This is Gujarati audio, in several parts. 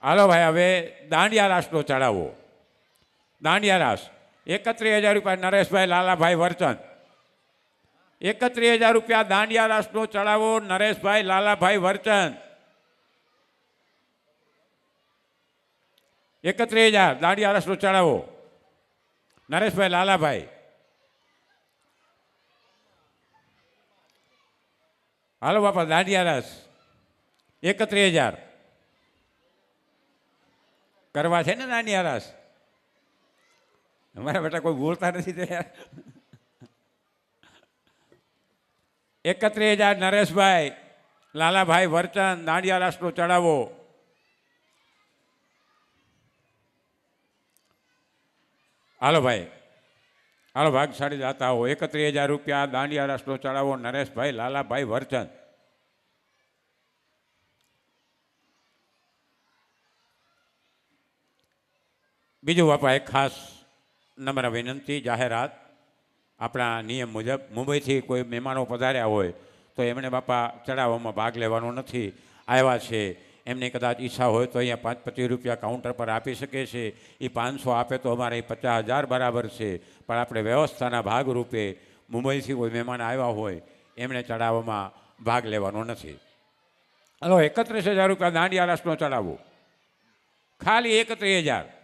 હાલો ભાઈ, હવે દાંડિયા રાસનો ચડાવો. દાંડિયા રાસ 31,000 રૂપિયા નરેશભાઈ લાલાભાઈ વરચંદ. 31,000 રૂપિયા દાંડિયા રાસનો ચડાવો નરેશભાઈ લાલાભાઈ વરચંદ. 31,000 દાંડિયા રાસનો ચડાવો નરેશભાઈ લાલાભાઈ. હાલો બાપા, દાંડિયા રાસ 31,000 કરવા છે ને દાંડિયા રાસ. અમારા બેટા કોઈ બોલતા નથી તો યાર. 31,000 નરેશભાઈ લાલાભાઈ વરચંદ દાંડિયા રાસનો ચડાવો. હાલો ભાઈ, હાલો ભાગશાળી દાતા હો. 31,000 રૂપિયા દાંડિયા રાસનો ચડાવો નરેશભાઈ લાલાભાઈ વરચંદ. બીજું બાપા, એક ખાસ નમ્ર વિનંતી, જાહેરાત. આપણા નિયમ મુજબ મુંબઈથી કોઈ મહેમાનો પધાર્યા હોય તો એમણે બાપા ચડાવવામાં ભાગ લેવાનો નથી. આવ્યા છે, એમની કદાચ ઈચ્છા હોય તો અહીંયા 5-25 રૂપિયા કાઉન્ટર પર આપી શકે છે. એ 500 આપે તો અમારે 50,000 બરાબર છે. પણ આપણે વ્યવસ્થાના ભાગરૂપે મુંબઈથી કોઈ મહેમાન આવ્યા હોય એમણે ચડાવવામાં ભાગ લેવાનો નથી. હલો, 31,000 રૂપિયા દાંડિયા રાસનો ચડાવો, ખાલી 31,000.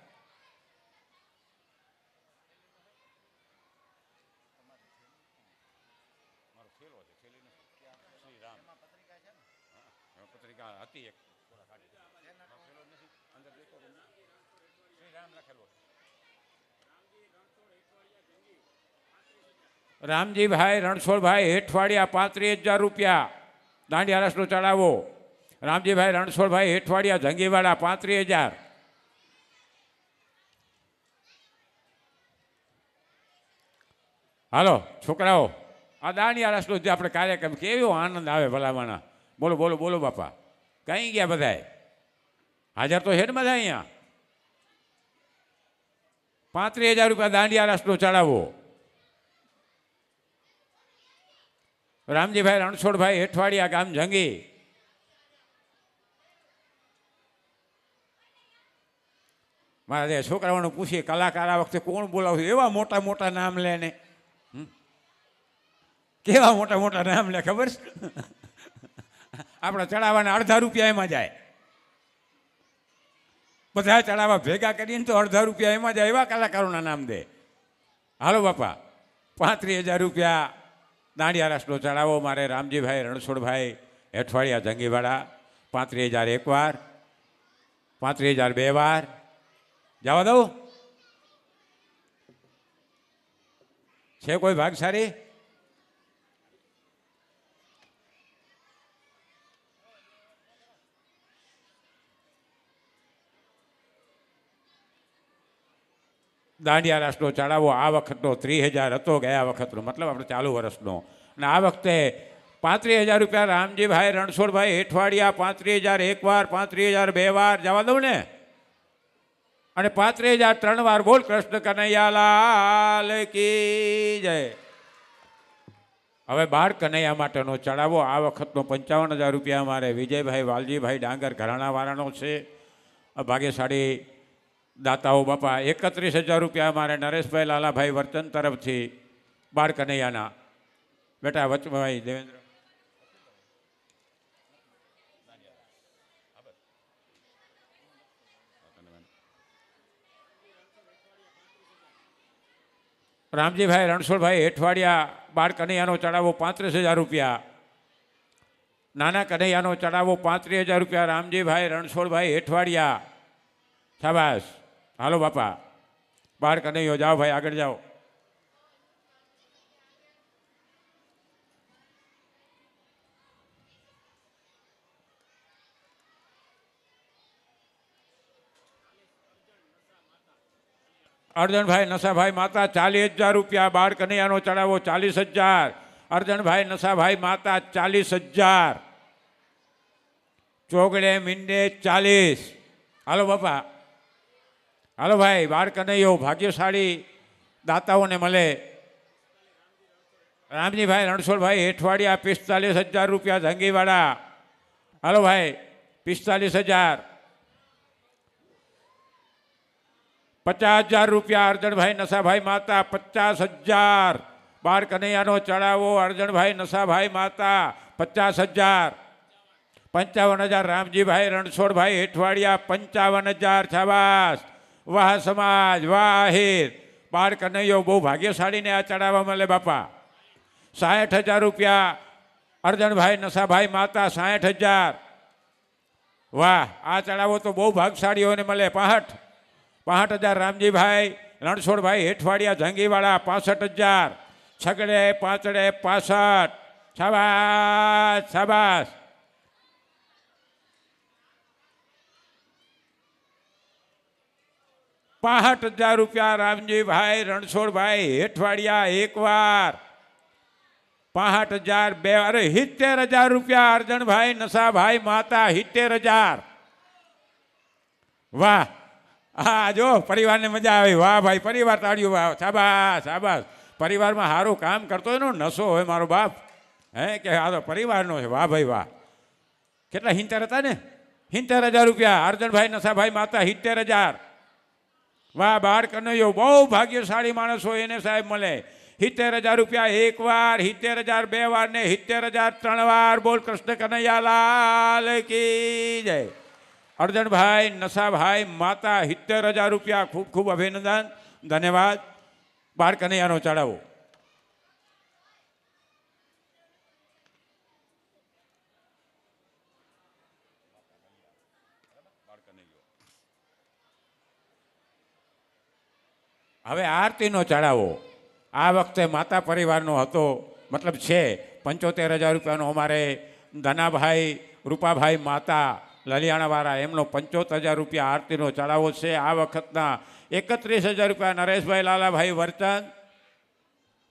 રામજીભાઈ રણછોડભાઈ હેઠવાડિયા 35,000 રૂપિયા દાંડિયા રાસનો ચડાવો. રામજીભાઈ રણછોડભાઈ હેઠવાડિયા જંગીવાડા 35,000. હાલો છોકરાઓ, આ દાંડિયા રાસનો જે આપણે કાર્યક્રમ કેવો આનંદ આવે ભલામણા. બોલો બોલો બોલો બાપા, કઈ ગયા બધાએ? હાજર તો છે ને બધા અહીંયા? 35,000 રૂપિયા દાંડિયા રાસનો ચડાવો. રામજીભાઈ રણછોડભાઈ હેઠવાડિયા ગામ જંગી. મારા જે છોકરાઓને પૂછીએ કલાકાર આ વખતે કોણ બોલાવશે, એવા મોટા મોટા નામ લે ને. કેવા મોટા મોટા નામ લે ખબર છે? આપણા ચડાવવાના અડધા રૂપિયા એમાં જાય. બધા ચડાવવા ભેગા કરીને તો અડધા રૂપિયા એમાં જાય, એવા કલાકારોના નામ દે. હાલો બાપા, 35,000 રૂપિયા દાંડિયા રાસનો ચડાવો મારે રામજીભાઈ રણછોડભાઈ હેઠવાડિયા જંગીવાડા. 35,000 એક વાર, 35,000 બે વાર. જવા દઉં? છે કોઈ ભાગશાળી? દાંડિયા રાસનો ચડાવો આ વખતનો 30,000 હતો, ગયા વખતનો મતલબ આપણે ચાલુ વર્ષનો. અને આ વખતે 35,000 રૂપિયા રામજીભાઈ રણછોડભાઈ હેઠવાડિયા. 35,000 એક વાર, 35,000 બે વાર. જવા દઉં ને? અને 35,000 3 વાર. બોલ કૃષ્ણ કનૈયાલાલ કી જય. હવે બાળ કનૈયા માટેનો ચડાવો આ વખતનો 55,000 રૂપિયા અમારે વિજયભાઈ વાલજીભાઈ ડાંગર ઘરાણાવાળાનો છે. ભાગ્યશાળી દાતાઓ બાપા. 31,000 રૂપિયા અમારે નરેશભાઈ લાલાભાઈ વર્તન તરફથી બાળ કનૈયાના. બેટા વચભાઈ દેવેન્દ્ર. રામજીભાઈ રણછોડભાઈ હેઠવાડિયા બાળ કનૈયાનો ચડાવો 35,000 રૂપિયા. નાના કનૈયાનો ચડાવો 35,000 રૂપિયા રામજીભાઈ રણછોડભાઈ હેઠવાડિયા. શાબાશ. હાલો બાપા, બાળ કનૈયો જાઓ ભાઈ, આગળ જાઓ. અર્જણભાઈ નશાભાઈ માતા 40,000 રૂપિયા બાળ કનૈયાનો ચડાવો. 40,000. અર્જણભાઈ નશાભાઈ માતા 40,000. ચોગડે મીંડે 40. હાલો બાપા, હાલો ભાઈ, બાળ કનૈયો ભાગ્યશાળી દાતાઓને મળે. રામજીભાઈ રણછોડભાઈ હેઠવાડિયા 45,000 રૂપિયા જંગીવાડા. હાલો ભાઈ, 45,000. 50,000 રૂપિયા અરજણભાઈ નસાભાઈ માતા, 50,000. બાર કનૈયાનો ચડાવો અરજણભાઈ નસાભાઈ માતા, 50,000. 55,000 રામજીભાઈ રણછોડભાઈ હેઠવાડિયા, 55,000. શાબાશ. વાહ સમાજ, વાહ આહિર. બાર કનૈયો બહુ ભાગ્યશાળીને આ ચડાવવા મળે બાપા. 60,000 રૂપિયા અરજણભાઈ નસાભાઈ માતા, 60,000. વાહ, આ ચડાવો તો બહુ ભાગશાળીઓને મળે. 65,000 રામજીભાઈ રણછોડભાઈ હેઠવાડિયા જંગીવાળા, 65,000. છગડે પાંચડે 65. શાબાશ શાબાશ. 65,000 રૂપિયા રામજીભાઈ રણછોડભાઈ હેઠવાડિયા એકવાર. 65,000 બે. અરે 70,000 રૂપિયા અરજણભાઈ નસાભાઈ માતા, 70,000. વાહ, હા જો પરિવારને મજા આવી. વાહ ભાઈ, પરિવાર તાળીઓ. વાહ, શાબાશ શાબાશ. પરિવારમાં સારું કામ કરતો હોય ને નશો હોય મારો બાપ, હે કે આ તો પરિવારનો છે. વાહ ભાઈ વાહ. કેટલા 70 હતા ને? 70,000 રૂપિયા અરજણભાઈ નસાભાઈ માતા, 70,000. વાહ, બાર કનૈયો બહુ ભાગ્યશાળી માણસ હોય એને સાહેબ મળે. 70,000 રૂપિયા એકવાર, 70,000 બે વાર ને 70,000 3 વાર. બોલ કૃષ્ણ કનૈયા લાલ કી જય. અરજણભાઈ નસાભાઈ માતા, 70,000 રૂપિયા. ખૂબ ખૂબ અભિનંદન, ધન્યવાદ. બાર કનૈયાનો ચડાવો. હવે આરતીનો ચડાવો આ વખતે માતા પરિવારનો હતો, મતલબ છે. 75,000 રૂપિયાનો અમારે ધનાભાઈ રૂપાભાઈ માતા લલિયાણાવાળા, એમનો 75,000 રૂપિયા આરતીનો ચડાવો છે. આ વખતના 31,000 રૂપિયા નરેશભાઈ લાલાભાઈ વર્તન,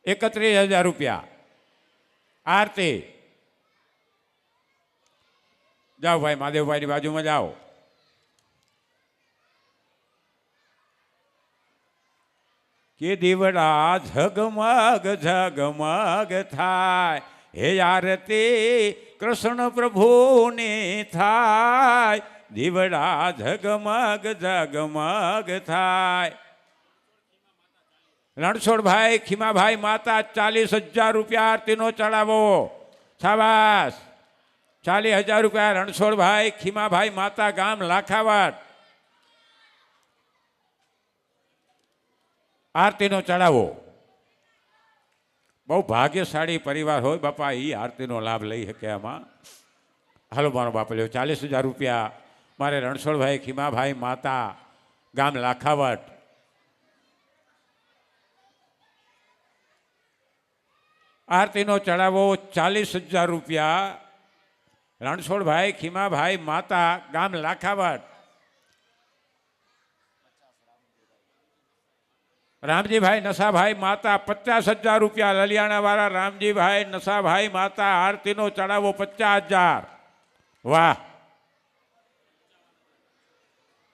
31,000 રૂપિયા આરતી. જાઓ ભાઈ, મહાદેવભાઈની બાજુમાં જાઓ. કે દીવડા ઝગમગ ઝગમગ થાય, હે આરતી કૃષ્ણ પ્રભુની થાય. દીવડા ઝગમગ ઝગમગ થાય. રણછોડભાઈ ખીમાભાઈ માતા, 40,000 રૂપિયા આરતીનો ચડાવો. શાબાશ. 40,000 રૂપિયા રણછોડભાઈ ખીમાભાઈ માતા, ગામ લાખાવાડ. આરતીનો ચડાવો. બહુ ભાગ્યશાળી પરિવાર હોય બાપા, એ આરતીનો લાભ લઈ શકે આમાં. હાલો મારો બાપ લ્યો. 40,000 રૂપિયા મારે રણછોડભાઈ ખીમાભાઈ માતા, ગામ લાખાવટ. આરતીનો ચડાવો 40,000 રૂપિયા રણછોડભાઈ ખીમાભાઈ માતા, ગામ લાખાવટ. રામજીભાઈ નસાભાઈ માતા, 50,000 રૂપિયા લલિયાણાવાળા રામજીભાઈ નસાભાઈ માતા, આરતીનો ચડાવો 50,000. વાહ.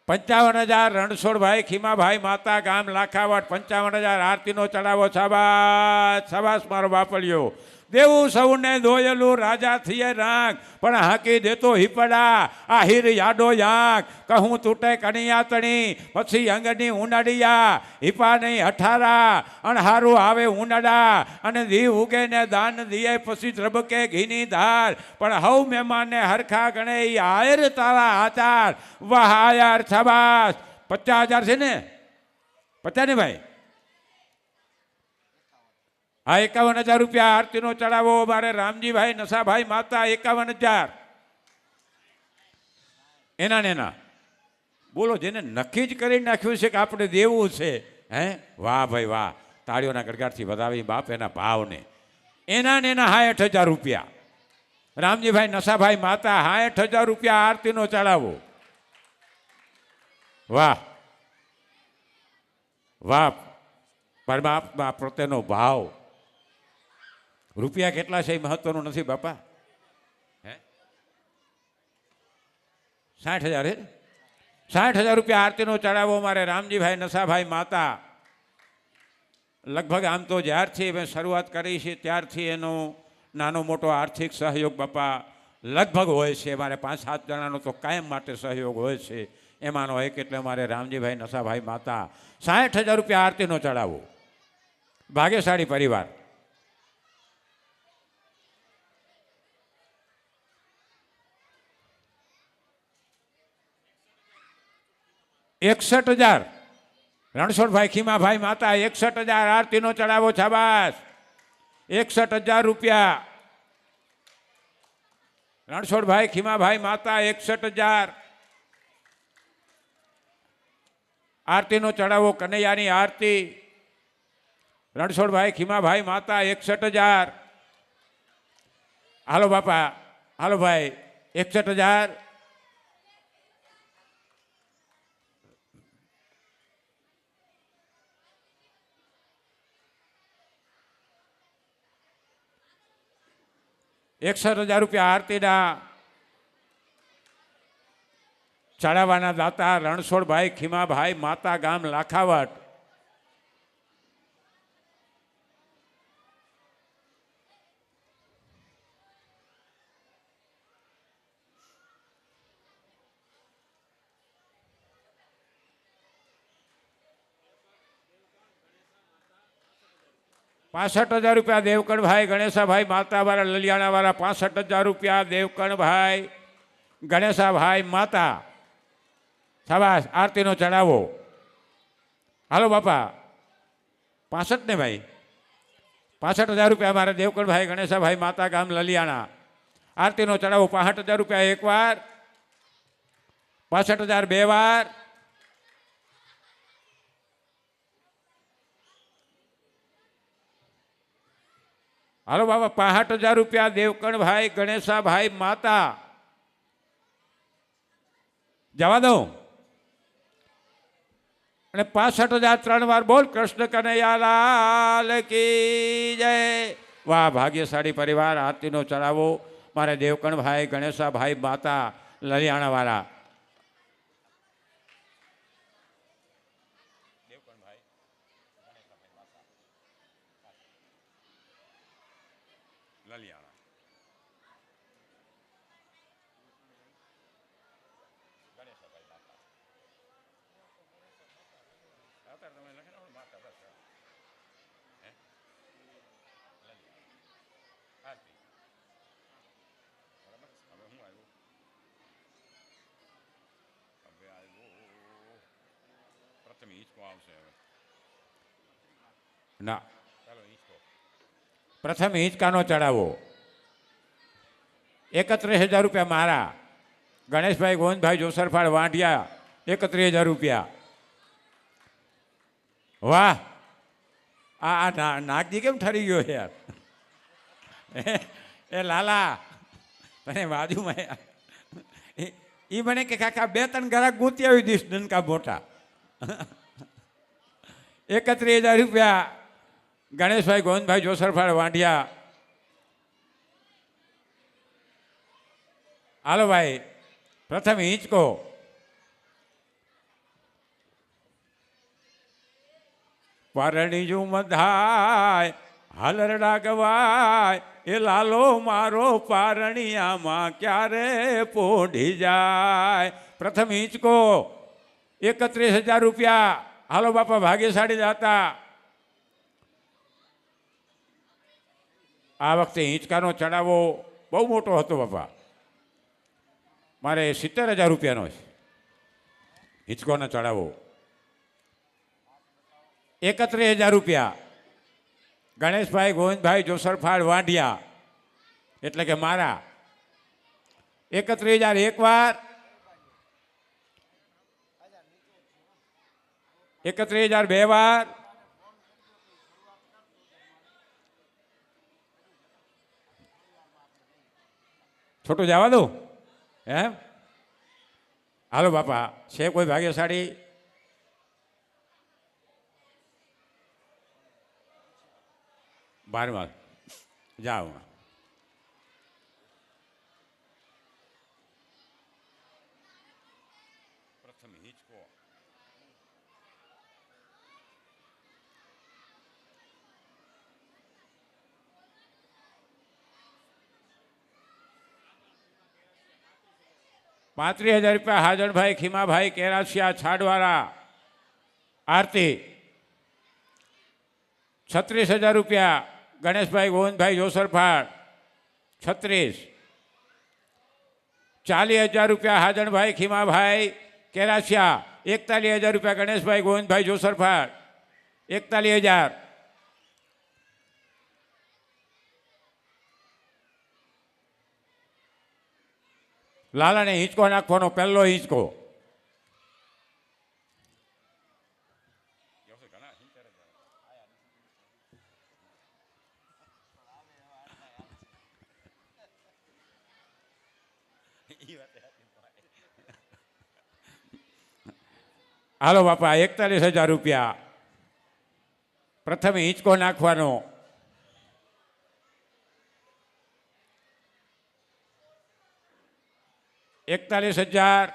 55,000 રણછોડભાઈ ખીમાભાઈ માતા, ગામ લાખાવટ, 55,000 આરતીનો ચડાવો. શાબાશ શાબાશ મારો બાપલિયો. દેવું સૌને દોયેલું રાજા થઈએ રાગ, પણ હાકી દેતો હિપડા આ હીર યાડો યાક. કહું તૂટે કણિયા તણી, પછી અંગની ઉનાડિયા. હિપા નહીં અઠારા, અણહારું આવે ઉનાડા. અને દી ઉગે ને દાન દીએ, પછી દ્રબકે ઘીની ધાર. પણ હવ મહેમાનને હરખા ગણે, આયર તારા આચાર. વાહ આયાર શાબાશ. 50,000 છે ને? 50 ને ભાઈ? આ 51,000 રૂપિયા આરતીનો ચડાવો મારે રામજીભાઈ નસાભાઈ માતા, 51,000. એના ને એના બોલો, જેને નક્કી જ કરી નાખ્યું છે કે આપણે દેવું છે. હે વાહ ભાઈ વાહ. તાળીઓના ગડગાટથી વધાવી બાપ એના ભાવને. એના ને એના 60,000 રૂપિયા રામજીભાઈ નસાભાઈ માતા, 60,000 રૂપિયા આરતીનો ચડાવો. વાહ વાહ. પરમાત્મા પ્રત્યેનો ભાવ. રૂપિયા કેટલા છે એ મહત્વનું નથી બાપા. હે 60,000 હે? 60,000 રૂપિયા આરતીનો ચડાવો મારે રામજીભાઈ નસાભાઈ માતા. લગભગ આમ તો જ્યારથી મેં શરૂઆત કરી છે ત્યારથી એનો નાનો મોટો આર્થિક સહયોગ બાપા લગભગ હોય છે. મારે 5-7 જણાનો તો કાયમ માટે સહયોગ હોય છે. એમાંનો એક એટલે મારે રામજીભાઈ નસાભાઈ માતા 60,000 રૂપિયા આરતીનો ચડાવો. ભાગ્યશાળી પરિવાર. ₹61,000 રણછોડભાઈ ખીમાભાઈ માતા 61,000 આરતીનો ચડાવો. છાબાસ. 61,000 રૂપિયા રણછોડભાઈ ખીમાભાઈ માતા 61,000 આરતીનો ચડાવો. કનૈયાની આરતી રણછોડભાઈ ખીમાભાઈ માતા 61,000. હાલો બાપા, હાલો ભાઈ, 61,000. ₹61,000 આરતીના ચડાવવાના દાતા રણછોડભાઈ ખીમાભાઈ માતા, ગામ લાખાવટ. ₹65,000 દેવકણભાઈ ગણેશાભાઈ માતાવાળા લલિયાણાવાળા. ₹65,000 દેવકણભાઈ ગણેશાભાઈ માતા. શાબાશ. આરતીનો ચડાવો. હાલો બાપા, 65 ને ભાઈ, ₹65,000 મારા દેવકણભાઈ ગણેશાભાઈ માતા, ગામ લલિયાણા. આરતીનો ચડાવો. ₹65,000 એકવાર, 65,000 બે વાર. હાલો બાબા, ₹65,000 દેવકણભાઈ ગણેશાભાઈ માતા. જવા દઉં. અને 65,000 3 વાર બોલ. કૃષ્ણ કનૈયાલાલ કી જય. વાહ, ભાગ્યશાળી પરિવાર. આરતીનો ચડાવો મારે દેવકણભાઈ ગણેશાભાઈ માતા, લલિયાણાવાળા. લલિયાણા. પ્રથમ હિંચકો આવશે હવે. ના, પ્રથમ હિંચકાનો ચડાવો. ₹31,000 મારા ગણેશભાઈ ગોવિંદભાઈ જોસરફાળ વાંઢિયા. ₹31,000. વાહ, આ નાગજી કેમ ઠરી ગયો યાર? એ લાલા, મને બાજુમાં એ મને કે કાકા 2-3 ગ્રાહક ગૂંતી આવી દઈશ ડનકા મોટા. ₹31,000 ગણેશભાઈ ગોવિંદભાઈ જોસરફાળ વાંઢિયા. હાલો ભાઈ, પ્રથમ હિંચકો. પરણી મધાય હાલરડા ગવાય, એ લાલો મારો પારણિયામાં ક્યારે પોઢી જાય. પ્રથમ હિંચકો ₹31,000. હાલો બાપા, ભાગ્યશાળી દાતા. આ વખતે હિંચકાનો ચડાવો બહુ મોટો હતો બાપા. મારે ₹70,000 છે હિંચકોનો ચડાવો. ₹31,000 ગણેશભાઈ ગોવિંદભાઈ જોસરફાળ વાંઢિયા, એટલે કે મારા. 31,000 એકવાર, 31,000 બે વાર. છોટું જવા દઉં એમ? હાલો બાપા, છે કોઈ ભાગ્યશાળી? બારમા જાઓ. પ્રથમ હિંચકો. ₹35,000 હાજણભાઈ ખીમાભાઈ કેરાસિયા છાડવાળા આરતી. ₹36,000 ગણેશભાઈ ગોવિંદભાઈ જોસરફાળ 36. ₹40,000 હાજણભાઈ ખીમાભાઈ કેરાસિયા. ₹41,000 ગણેશભાઈ ગોવિંદભાઈ જોસરફાળ 41,000. લાલાને હિંચકો નાખવાનો પહેલો હિંચકો. હાલો બાપા, ₹41,000 પ્રથમ હિંચકો નાખવાનો. ₹41,000.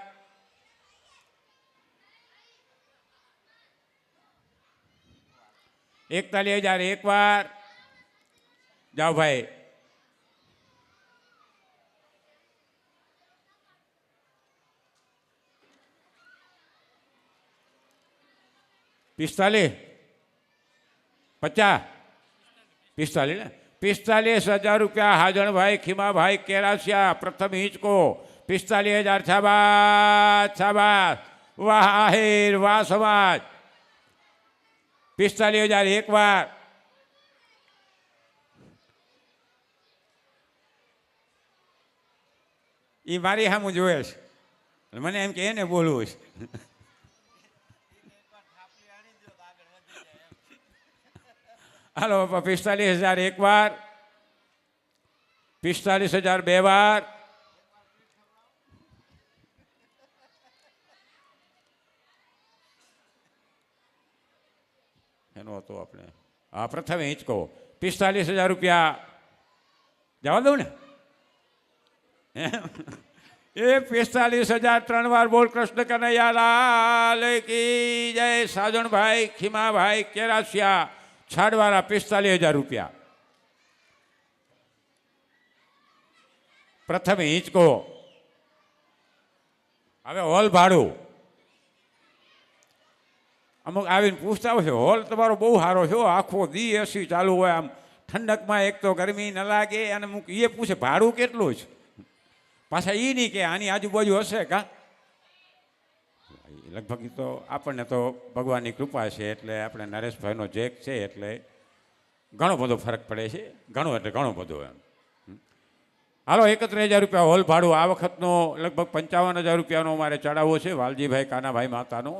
₹41,000 એક વાર. જાઓ ભાઈ. ₹45,000 50 45 ને ₹45,000 હાજણભાઈ ખીમાભાઈ કેરાસિયા પ્રથમ હિંચકો. 45,000. શાબાશ શાબાશ, વાહ આહિર, વાહ સમાજ. 45,000 એક વાર. એ મારી સામું જોવે છે, મને એમ કે એને બોલવું છે. હાલો બાપા, 45,000 એક વાર. 45,000 બે વાર. એનો હતો આપણે આ પ્રથમ હિંચકો. ₹45,000 જવા દઉં ને. એ 45,000 3 વાર બોલ. કૃષ્ણ કનૈયા લાલ કી જય. સાજણભાઈ ખીમાભાઈ કેરાસિયા છાડવાળા ₹45,000 પ્રથમ હિંચકો. હવે હોલ ભાડું. અમુક આવીને પૂછતા હોય છે, હોલ તમારો બહુ સારો છે, આખો દી એસી ચાલુ હોય, આમ ઠંડકમાં એક તો ગરમી ન લાગે, અને અમુક એ પૂછે ભાડું કેટલું છે. પાછા એ નહીં કે આની આજુબાજુ હશે કા. લગભગ તો આપણને તો ભગવાનની કૃપા છે, એટલે આપણે નરેશભાઈનો જેક છે એટલે ઘણો બધો ફરક પડે છે. ઘણો એટલે ઘણો બધો એમ. હાલો, ₹31,000 હોલ ભાડું. આ વખતનો લગભગ ₹55,000 અમારે ચડાવવો છે વાલજીભાઈ કાનાભાઈ માતાનો.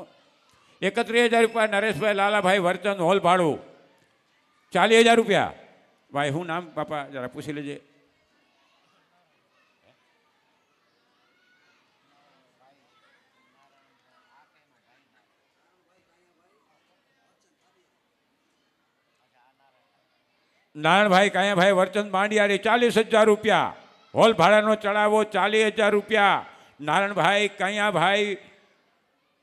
₹31,000 નરેશભાઈ લાલાભાઈ વર્ચન હોલ ભાડું. ₹40,000 ભાઈ. શું નામ બાપા જરા પૂછી લેજે. નારાયણભાઈ કાયાભાઈ વર્ચન માંડિયારી. ₹40,000 હોલ ભાડાનો ચડાવો. ₹40,000 નારાયણભાઈ કાયાભાઈ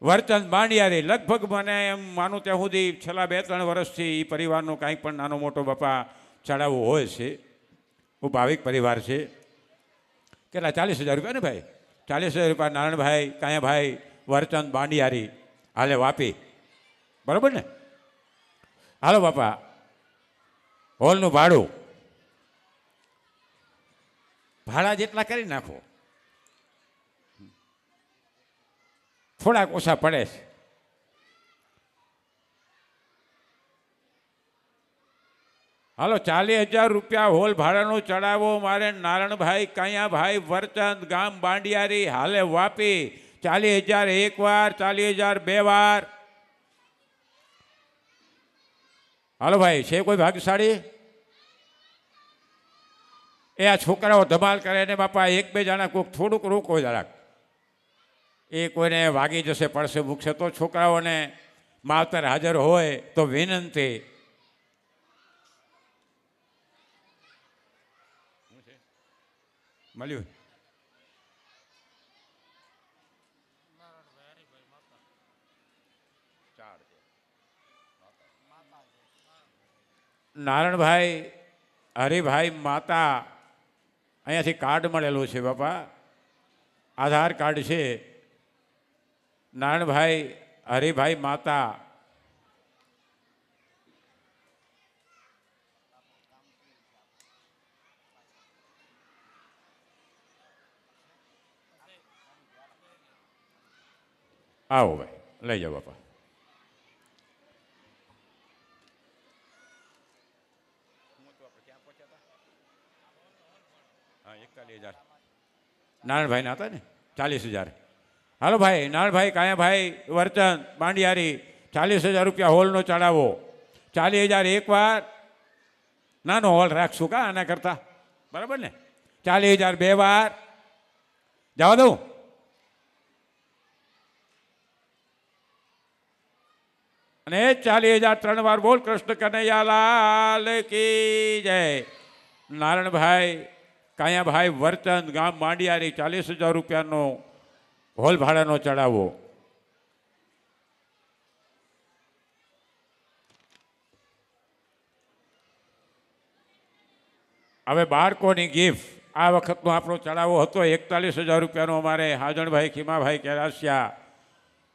વર્ચન માંડિયારી. લગભગ મને એમ માનું ત્યાં સુધી છેલ્લા 2-3 વર્ષથી એ પરિવારનો કાંઈ પણ નાનો મોટો બાપા ચડાવવો હોય છે. બહુ ભાવિક પરિવાર છે. કેટલા? ₹40,000 ને ભાઈ. ₹40,000 નારાયણભાઈ કાયાભાઈ વર્ચન માંડિયારી. હાલે વાપી. બરાબર ને? હાલો બાપા, હોલનું ભાડું ભાડા જેટલા કરી નાખો, થોડાક ઓછા પડે છે. હાલો, ₹40,000 હોલ ભાડાનો ચડાવો મારે નારણભાઈ કાયાભાઈ વર્ચંદ ગામ બાંડિયારી હાલે વાપી. 40,000 એક વાર. 40,000 બે વાર. હાલો ભાઈ, છે કોઈ ભાગ્યશાળી? એ આ છોકરાઓ ધમાલ કરે ને બાપા, 1-2 જણા કોઈક થોડુંક રોકો જરાક. એ કોઈને વાગી જશે, પડશે, મૂકશે તો છોકરાઓને માવતર હાજર હોય તો વિનંતી. મળ્યું? નારણભાઈ હરિભાઈ માતા, અહીંયાથી કાર્ડ મળેલું છે બાપા. આધાર કાર્ડ છે નારણભાઈ હરિભાઈ માતા, આવો ભાઈ લઈ જાઓ બાપા. હા 41,000 નારણભાઈ ના હતા ને 40,000. હાલો ભાઈ નારણભાઈ કાયાભાઈ વર્ચન બાંડિયારી 40,000 રૂપિયા હોલનો ચડાવો. 40,000 એકવાર, નાનો હોલ રાખશું કા આના કરતા, બરાબર ને? 40,000 બે વાર, જવા દઉં. અને 40,000 ત્રણ વાર. બોલ કૃષ્ણ કનૈયા લાલ કી જય. નારણભાઈ કાયાભાઈ વર્ચન ગામ માંડિયારી 40,000 રૂપિયાનો હોલ ભાડાનો ચડાવો. હવે બાળકોની ગિફ્ટ આ વખતનો આપણો ચડાવો હતો 41,000 રૂપિયાનો. અમારે હાજણભાઈ ખીમાભાઈ કેરાસિયા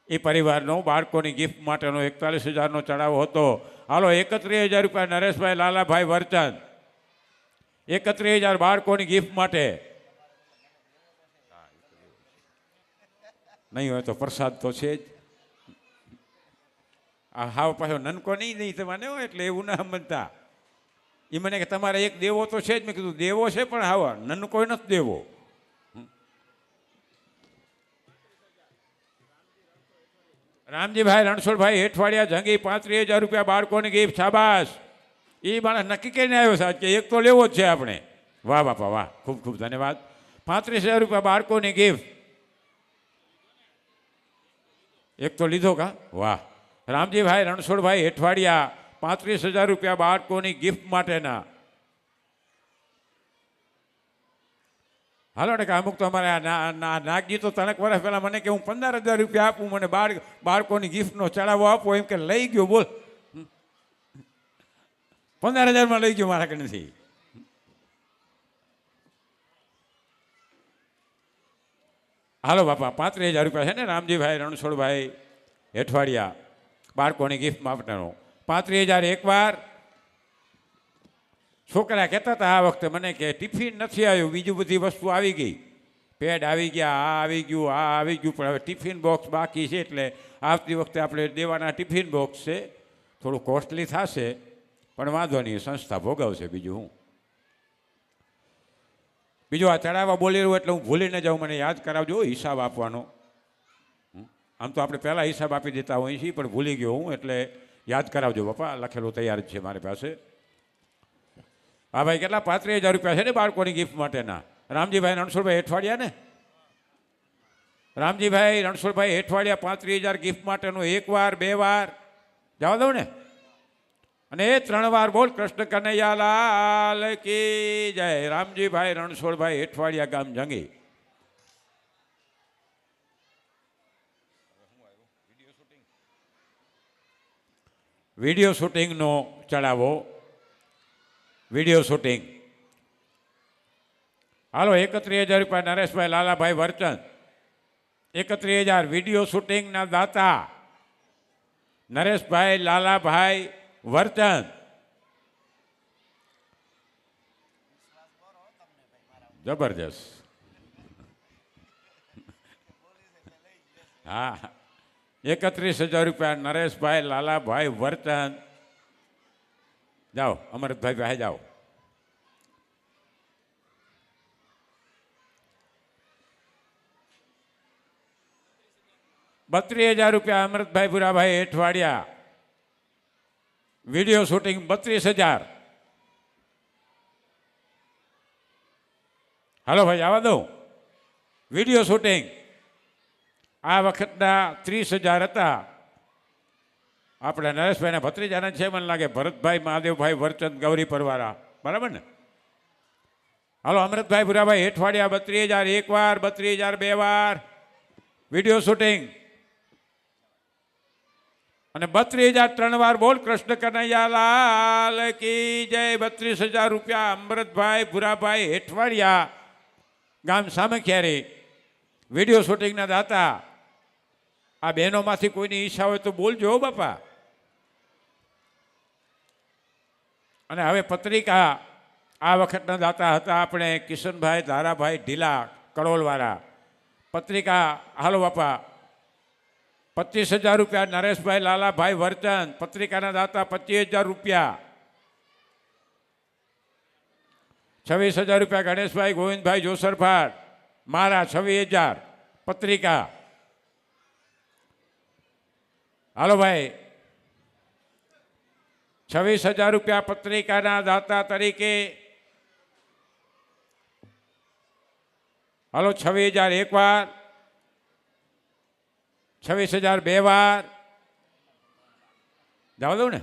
એ પરિવારનો બાળકોની ગિફ્ટ માટેનો 41,000નો ચડાવો હતો. હાલો 31,000 રૂપિયા નરેશભાઈ લાલાભાઈ વર્ચન, 31,000 બાળકોની ગિફ્ટ માટે. નહીં હોય તો પ્રસાદ તો છે જ. આ હાવ પાછો નનકો નહીં તમારે હોય એટલે એવું ના સમજતા. એ મને કે તમારે એક દેવો તો છે જ. મેં કીધું દેવો છે પણ હાવા નનકો નથી દેવો. રામજીભાઈ રણછોડભાઈ હેઠવાડિયા જંગી 35,000 રૂપિયા બાળકોની ગિફ્ટ. શાબાશ. એ માણસ નક્કી કરીને આવ્યો સાહેબ કે એક તો લેવો જ છે આપણે. વાહ બાપા વાહ, ખૂબ ખૂબ ધન્યવાદ. 35,000 રૂપિયા બાળકોની ગિફ્ટ. એક તો લીધો કા? વાહ. રામજીભાઈ રણછોડભાઈ હેઠવાડિયા 35,000 રૂપિયા બાળકોની ગિફ્ટ માટેના. હાલો ને કે અમુક તો અમારે નાગજી તો ત્રણેક વર્ષ પહેલાં મને કે હું 15,000 રૂપિયા આપું, મને બાળકોની ગિફ્ટનો ચડાવો આપો. એમ કે લઈ ગયો. બોલ 15,000માં લઈ ગયો મારા કનેથી. હાલો બાપા 35,000 રૂપિયા છે ને રામજીભાઈ રણછોડભાઈ હેઠવાડિયા બાળકોની ગિફ્ટ માટેનો. 35,000 એકવાર. છોકરા કહેતા હતા આ વખતે મને કે ટિફિન નથી આવ્યું, બીજું બધી વસ્તુ આવી ગઈ. પેડ આવી ગયા, આ આવી ગયું, આ આવી ગયું, પણ હવે ટિફિન બોક્સ બાકી છે. એટલે આવતી વખતે આપણે દેવાના ટિફિન બોક્સ છે. થોડું કોસ્ટલી થશે પણ વાંધો નહીં, સંસ્થા ભોગવશે. બીજું હું બીજું આ ચડાવવા બોલી રહ્યું એટલે હું ભૂલી ન જાઉં, મને યાદ કરાવજો હિસાબ આપવાનો. આમ તો આપણે પહેલાં હિસાબ આપી દેતા હોઈએ છીએ પણ ભૂલી ગયો હું, એટલે યાદ કરાવજો બાપા. લખેલું તૈયાર જ છે મારી પાસે. હા ભાઈ કેટલા? 35,000 રૂપિયા છે ને બાળકોની ગિફ્ટ માટેના. રામજીભાઈ રણછોડભાઈ હેઠવાડિયા ને, રામજીભાઈ રણછોડભાઈ હેઠવાડિયા 35,000 ગિફ્ટ માટેનું. એક વાર, બે વાર, જવા દઉં ને? અને એ ત્રણ વાર. બોલ કૃષ્ણ કનૈયા લાલ કી જય. રામજીભાઈ રણછોડભાઈ હેઠવાડિયા ગામ જંગી. વિડીયો શૂટિંગનો ચડાવો. Video shooting. હાલો 31,000 રૂપિયા નરેશભાઈ લાલાભાઈ વર્ચન. 31,000 વિડીયો શૂટિંગના દાતા નરેશભાઈ લાલાભાઈ વર્ચન. જબરજસ્ત. હા 31,000 રૂપિયા નરેશભાઈ લાલાભાઈ વર્ચન. જાઓ અમરતભાઈ પાસે જાઓ. ₹32,000 રૂપિયા અમરતભાઈ ભુરાભાઈ હેઠવાડિયા. Video shooting 32,000. હાલો ભાઈ આવવા દઉં. વિડીયો શૂટિંગ આ વખતના 30,000 હતા. આપણે નરેશભાઈના ભત્રીજાના છે મને લાગે, ભરતભાઈ મહાદેવભાઈ વર્ચન ગૌરી પરવારા, બરાબર ને? હાલો અમૃતભાઈ ભુરાભાઈ હેઠવાડિયા 32,000 એક વાર, 32,000 બે વાર. Video shooting. અને 32,000 ત્રણ વાર. બોલ કૃષ્ણ કનૈયા લાલ કી જય. 32,000 રૂપિયા અમૃતભાઈ ભુરાભાઈ હેઠવાડિયા ગામ સામખિયારી વિડીયો શૂટિંગના દાતા આ બહેનોમાંથી કોઈની ઈચ્છા હોય તો બોલજો હો બાપા. અને હવે પત્રિકા આ વખતના દાતા હતા આપણે કિશનભાઈ ધારાભાઈ ઢીલા કડોલવાળા. પત્રિકા હાલો બાપા 25,000 રૂપિયા નરેશભાઈ લાલાભાઈ વર્ચન પત્રિકાના દાતા 25,000 રૂપિયા. 26,000 રૂપિયા ગણેશભાઈ ગોવિંદભાઈ જોસરફાટ મારા 26,000 પત્રિકા. હાલો ભાઈ 26,000 રૂપિયા પત્રિકાના દાતા તરીકે. હાલો 26,000 એક વાર, 26,000 બે વાર. જવા દઉં ને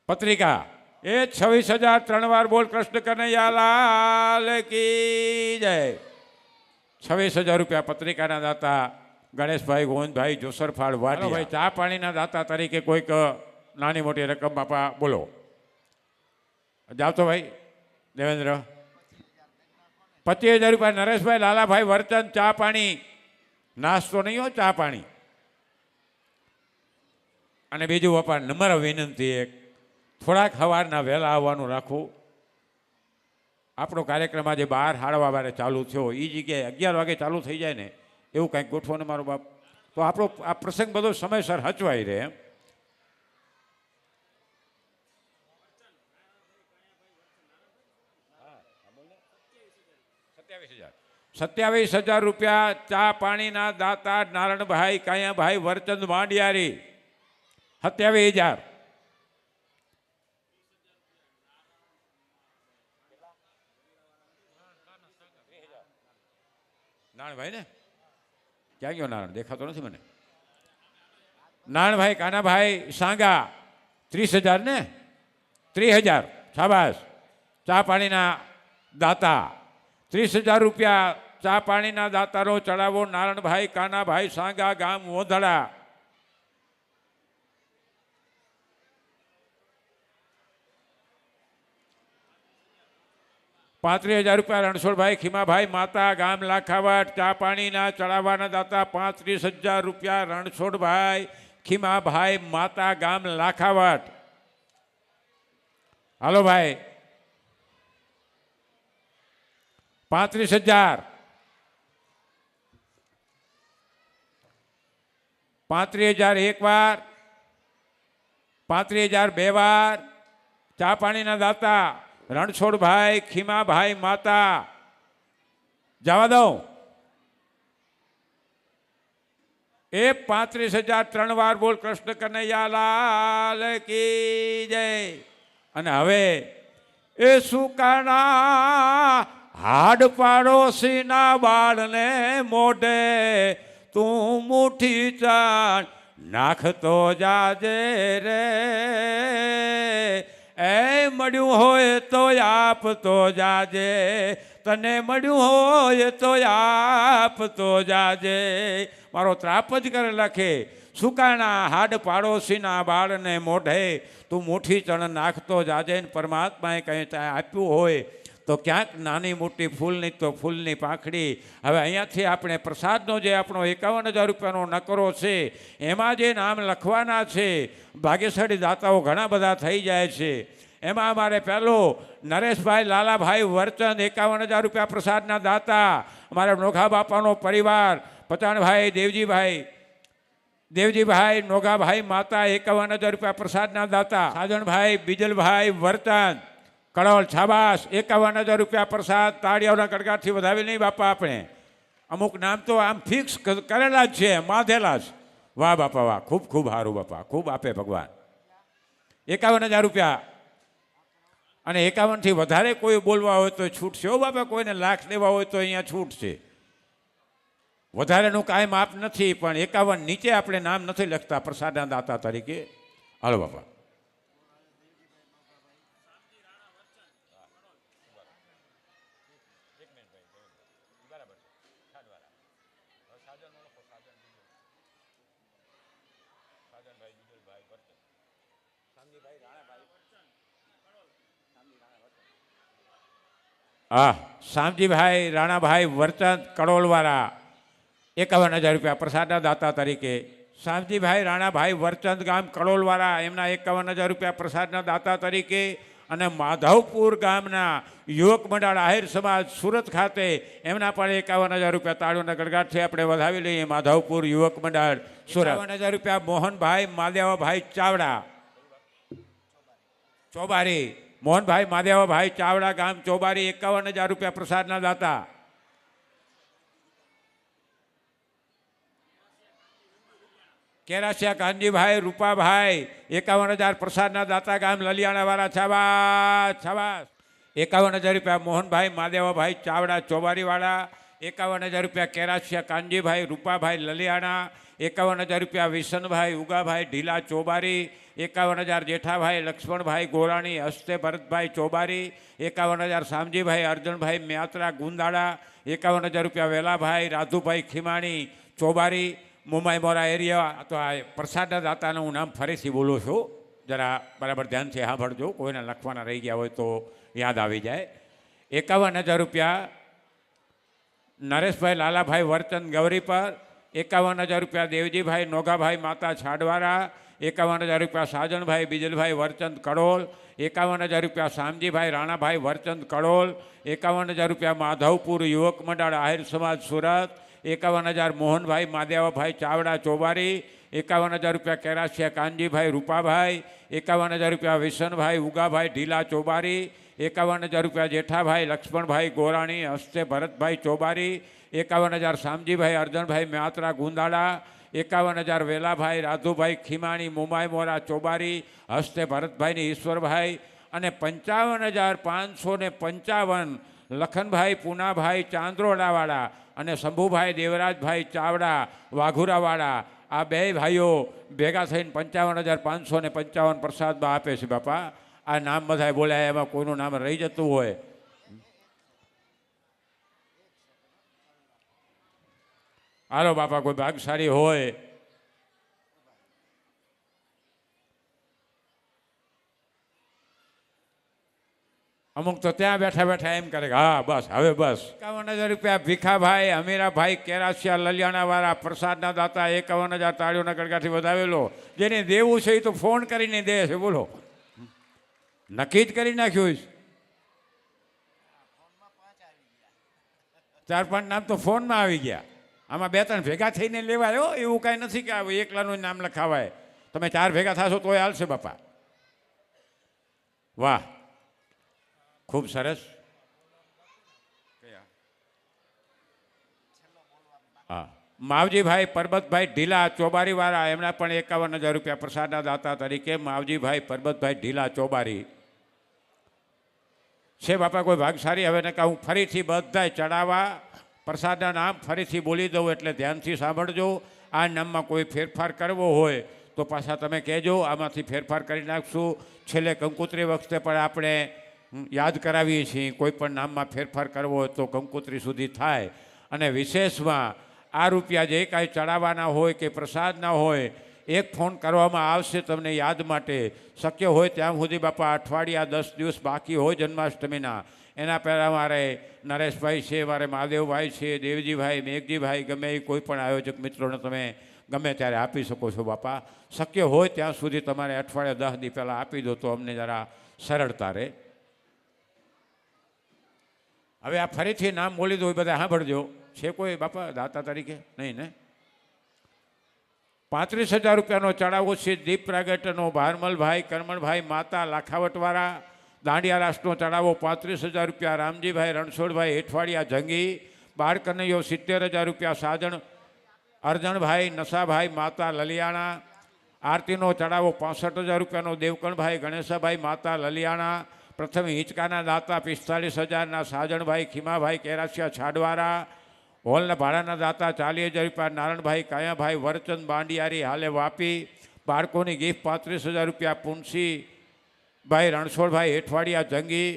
પત્રિકા એ 26,000 ત્રણ વાર બોલ કૃષ્ણ કનૈયા લાલ કી જય. 26,000 રૂપિયા પત્રિકાના દાતા ગણેશભાઈ ગોવિંદભાઈ જોસરફાળ વાડી. ભાઈ ચા પાણીના દાતા તરીકે કોઈક નાની મોટી રકમ બાપા બોલો. જાવ તો ભાઈ દેવેન્દ્ર. 25,000 રૂપિયા નરેશભાઈ લાલાભાઈ વર્ચન ચા પાણી. નાસ્તો નહીં હો, ચા પાણી. અને બીજું બાપા નમ્ર વિનંતી એક થોડાક સવારના વહેલા આવવાનું રાખવું. આપણો કાર્યક્રમ આજે 12 સાડા 12 ચાલુ થયો, એ જગ્યાએ 11 વાગે ચાલુ થઈ જાય ને એવું કંઈક ગોઠવો ને મારો બાપ, તો આપણો આ પ્રસંગ બધો સમયસર હચવાઈ રહે એમ. ₹27,000 રૂપિયા ચા પાણીના દાતા નારણભાઈ કાયાભાઈ વર્ચંદ માંડિયારી. 27,000. નારણભાઈ ને ક્યાં ગયો નારણ? દેખાતો નથી મને. નારણભાઈ કાનાભાઈ સાંગા 30,000 ને 30,000. શાબાશ. ચા પાણીના દાતા 30,000 રૂપિયા ચા પાણીના દાતાનો ચડાવો નારણભાઈ કાનાભાઈ સાંગા ગામ વોંધડા. ₹35,000 રણછોડભાઈ ખીમાભાઈ માતા ગામ લાખાવાડ ચા પાણીના ચડાવવાના દાતા. ₹35,000 રણછોડભાઈ ખીમાભાઈ માતા ગામ લાખાવાડ. હાલો ભાઈ 35,000. 35,000 એક વાર, 35,000 બે વાર. ચા પાણીના દાતા રણછોડભાઈ ખીમાભાઈ માતા. જવા દઉં એ 35,000 ત્રણ વાર બોલ કૃષ્ણ કનૈયા લાલ કી જય. અને હવે એ સુકાના હાડ પાડોશીના બાળને મોઢે તું મુઠ્ઠી ચાણ નાખતો જાજે રે. એ મળ્યું હોય તો આપતો જાજે, તને મળ્યું હોય તો આપતો જાજે. મારો ત્રાપ જ કરે લખે સુકાના હાડ પાડોશીના બાળને મોઢે તું મુઠ્ઠી ચણ નાખતો જાજે. પરમાત્માએ કંઈ આપ્યું હોય તો ક્યાંક નાની મોટી ફૂલની તો ફૂલની પાંખડી. હવે અહીંયાથી આપણે પ્રસાદનો જે આપણો 51,000 રૂપિયાનો નકરો છે એમાં જે નામ લખવાના છે, ભાગ્યશાળી દાતાઓ ઘણા બધા થઈ જાય છે. એમાં અમારે પહેલો નરેશભાઈ લાલાભાઈ વર્ચન 51,000 રૂપિયા પ્રસાદના દાતા. અમારા નોખા બાપાનો પરિવાર પચાણભાઈ દેવજીભાઈ નોગાભાઈ માતા 51,000 રૂપિયા પ્રસાદના દાતા. સાજણભાઈ બીજલભાઈ વર્તન કડોલ છાબાસ 51,000 રૂપિયા પ્રસાદ. તાળીઓના કડકાટથી વધાવી નહીં બાપા. આપણે અમુક નામ તો આમ ફિક્સ કરેલા જ છે, બાંધેલા જ. વાહ બાપા વાહ, ખૂબ ખૂબ સારું બાપા, ખૂબ આપે ભગવાન. 51,000 રૂપિયા. અને 51થી વધારે કોઈ બોલવા હોય તો છૂટ છે હો બાપા. કોઈને લાખ દેવા હોય તો અહીંયા છૂટ છે. વધારેનું કાંઈ માપ નથી, પણ 51 નીચે આપણે નામ નથી લખતા પ્રસાદના દાતા તરીકે. હાલો બાપા. હા શામજીભાઈ રાણાભાઈ વરચંદ કડોલવાળા 51,000 રૂપિયા પ્રસાદના દાતા તરીકે. શામજીભાઈ રાણાભાઈ વરચંદ ગામ કડોલવાળા એમના 51,000 રૂપિયા પ્રસાદના દાતા તરીકે. અને માધવપુર ગામના યુવક મંડળ આહિર સમાજ સુરત ખાતે એમના પણ 51,000 રૂપિયા તાળીઓના ગડગાટથી આપણે વધાવી લઈએ. માધવપુર યુવક મંડળ સુરત 51,000 રૂપિયા મોહનભાઈ માદેવાભાઈ ચાવડા ચોબારી. મોહનભાઈ માદેવાભાઈ ચાવડા ગામ ચોબારી 51,000 રૂપિયા પ્રસાદના દાતા. કેરાસિયા કાનજીભાઈ રૂપાભાઈ 51,000 પ્રસાદના દાતા ગામ લલિયાણાવાળા. છાબાસ છાબાસ. 51,000 રૂપિયા મોહનભાઈ માદેવાભાઈ ચાવડા ચોબારીવાળા. 51,000 રૂપિયા કેરાસિયા કાનજીભાઈ રૂપાભાઈ લલિયાણા. 51,000 રૂપિયા વિશનભાઈ ઉગાભાઈ ઢીલા ચોબારી. 51,000 જેઠાભાઈ લક્ષ્મણભાઈ ગોરાણી હસ્તે ભરતભાઈ ચોબારી. 51,000 શામજીભાઈ અર્જણભાઈ મ્યાત્રા ગુંદાળા. 51,000 રૂપિયા વેલાભાઈ રાધુભાઈ ખીમાણી ચોબારી. મુંબઈ મોરા એરિયા. તો આ પ્રસાદના દાતાનું હું નામ ફરીથી બોલું છું, જરા બરાબર ધ્યાનથી સાંભળજો, કોઈને લખવાના રહી ગયા હોય તો યાદ આવી જાય. 51,000 રૂપિયા નરેશભાઈ લાલાભાઈ વરચંદ ગૌરી પર. 51,000 રૂપિયા દેવજીભાઈ નોગાભાઈ માતા છાડવારા. 51,000 રૂપિયા સાજણભાઈ બીજલભાઈ વરચંદ કડોલ. 51,000 રૂપિયા શામજીભાઈ રાણાભાઈ વરચંદ કડોલ. 51,000 રૂપિયા માધવપુર યુવક મંડળ આહિર સમાજ સુરત. 51,000 મોહનભાઈ માદેવાભાઈ ચાવડા ચોબારી. 51,000 રૂપિયા કેરાસિયા કાનજીભાઈ રૂપાભાઈ. 51,000 રૂપિયા વિશનભાઈ ઉગાભાઈ ઢીલા ચોબારી. 51,000 રૂપિયા જેઠાભાઈ લક્ષ્મણભાઈ ગોરાણી હસ્તે ભરતભાઈ ચોબારી. 51,000 શામજીભાઈ અર્જણભાઈ મ્યાત્રા ગુંદાળા. 51,000 વેલાભાઈ રાધુભાઈ ખીમાણી મુંબઈ મોરા ચોબારી હસ્તે ભરતભાઈની ઈશ્વરભાઈ. અને 55,555 લખનભાઈ પૂનાભાઈ ચાંદ્રોડાવાળા અને શંભુભાઈ દેવરાજભાઈ ચાવડા વાઘુરાવાળા. આ બે ભાઈઓ ભેગા થઈને 55,555 પ્રસાદમાં આપે છે. બાપા આ નામ બધા બોલ્યા, એમાં કોઈનું નામ રહી જતું હોય. હાલો બાપા, કોઈ ભાગશાળી હોય. અમુક તો ત્યાં બેઠા બેઠા એમ કરે કે હા બસ હવે બસ. 51,000 રૂપિયા ભીખાભાઈ અમીરાભાઈ કેરાસિયા લલિયાણાવાળા પ્રસાદના દાતા. 51,000 તાળીઓના ગડગાથી વધાવેલો. જેને દેવું છે એ તો ફોન કરીને દે છે. બોલો, નક્કી જ કરી નાખ્યું. 4-5 નામ તો ફોનમાં આવી ગયા. આમાં 2-3 ભેગા થઈને લેવાય. એવું કાંઈ નથી કે એકલાનું નામ લખાવાય. તમે 4 ભેગા થશો તોય હાલશે બાપા. વાહ, ખૂબ સરસ. હા, માવજીભાઈ પરબતભાઈ ઢીલા ચોબારીવાળા એમના પણ 51,000 રૂપિયા પ્રસાદના દાતા તરીકે. માવજીભાઈ પરબતભાઈ ઢીલા ચોબારી છે. બાપા કોઈ ભાગશાળી. હવે ને કહું ફરીથી બધાય ચડાવવા પ્રસાદના નામ ફરીથી બોલી દઉં એટલે ધ્યાનથી સાંભળજો. આ નામમાં કોઈ ફેરફાર કરવો હોય તો પાછા તમે કહેજો, આમાંથી ફેરફાર કરી નાખશું. છેલ્લે કંકોત્રી વખતે પણ આપણે યાદ કરાવીએ છીએ. કોઈ પણ નામમાં ફેરફાર કરવો હોય તો કંકોત્રી સુધી થાય. અને વિશેષમાં આ રૂપિયા જે કાંઈ ચડાવવાના હોય કે પ્રસાદના હોય, એક ફોન કરવામાં આવશે તમને યાદ માટે. શક્ય હોય ત્યાં સુધી બાપા અઠવાડિયા 10 દિવસ બાકી હોય જન્માષ્ટમીના, એના પહેલાં મારે નરેશભાઈ છે, મારે મહાદેવભાઈ છે, દેવજીભાઈ, મેઘજીભાઈ, ગમે એ કોઈ પણ આયોજક મિત્રોને તમે ગમે ત્યારે આપી શકો છો બાપા. શક્ય હોય ત્યાં સુધી તમારે અઠવાડિયા 10 દી પહેલાં આપી દો તો અમને જરા સરળતા રહે. હવે આ ફરીથી નામ બોલી દો, બધા સાંભળજો. છે કોઈ બાપા દાતા તરીકે? નહીં ને? 35,000 રૂપિયાનો ચડાવો છે દીપ પ્રાગટ્યનો ભારમલભાઈ કરમણભાઈ માતા લાખાવટવાળા. દાંડિયા રાસનો ચડાવો 35,000 રૂપિયા રામજીભાઈ રણછોડભાઈ હેઠવાડિયા જંગી. બાળકનૈયો 70,000 રૂપિયા સાજણ અરજણભાઈ નશાભાઈ માતા લલિયાણા. આરતીનો ચડાવો 65,000 રૂપિયાનો દેવકણભાઈ ગણેશાભાઈ માતા લલિયાણા. પ્રથમ હિંચકાના દાતા 45,000ના સાજણભાઈ ખીમાભાઈ કેરાસિયા છાડવારા. હોલના ભાડાના દાતા 40,000 રૂપિયા નારણભાઈ કાયાભાઈ વરચંદ બાંડિયારી હાલે વાપી. બાળકોની ગિફ્ટ 35,000 રૂપિયા પુનસીભાઈ રણછોડભાઈ હેઠવાડિયા જંગી.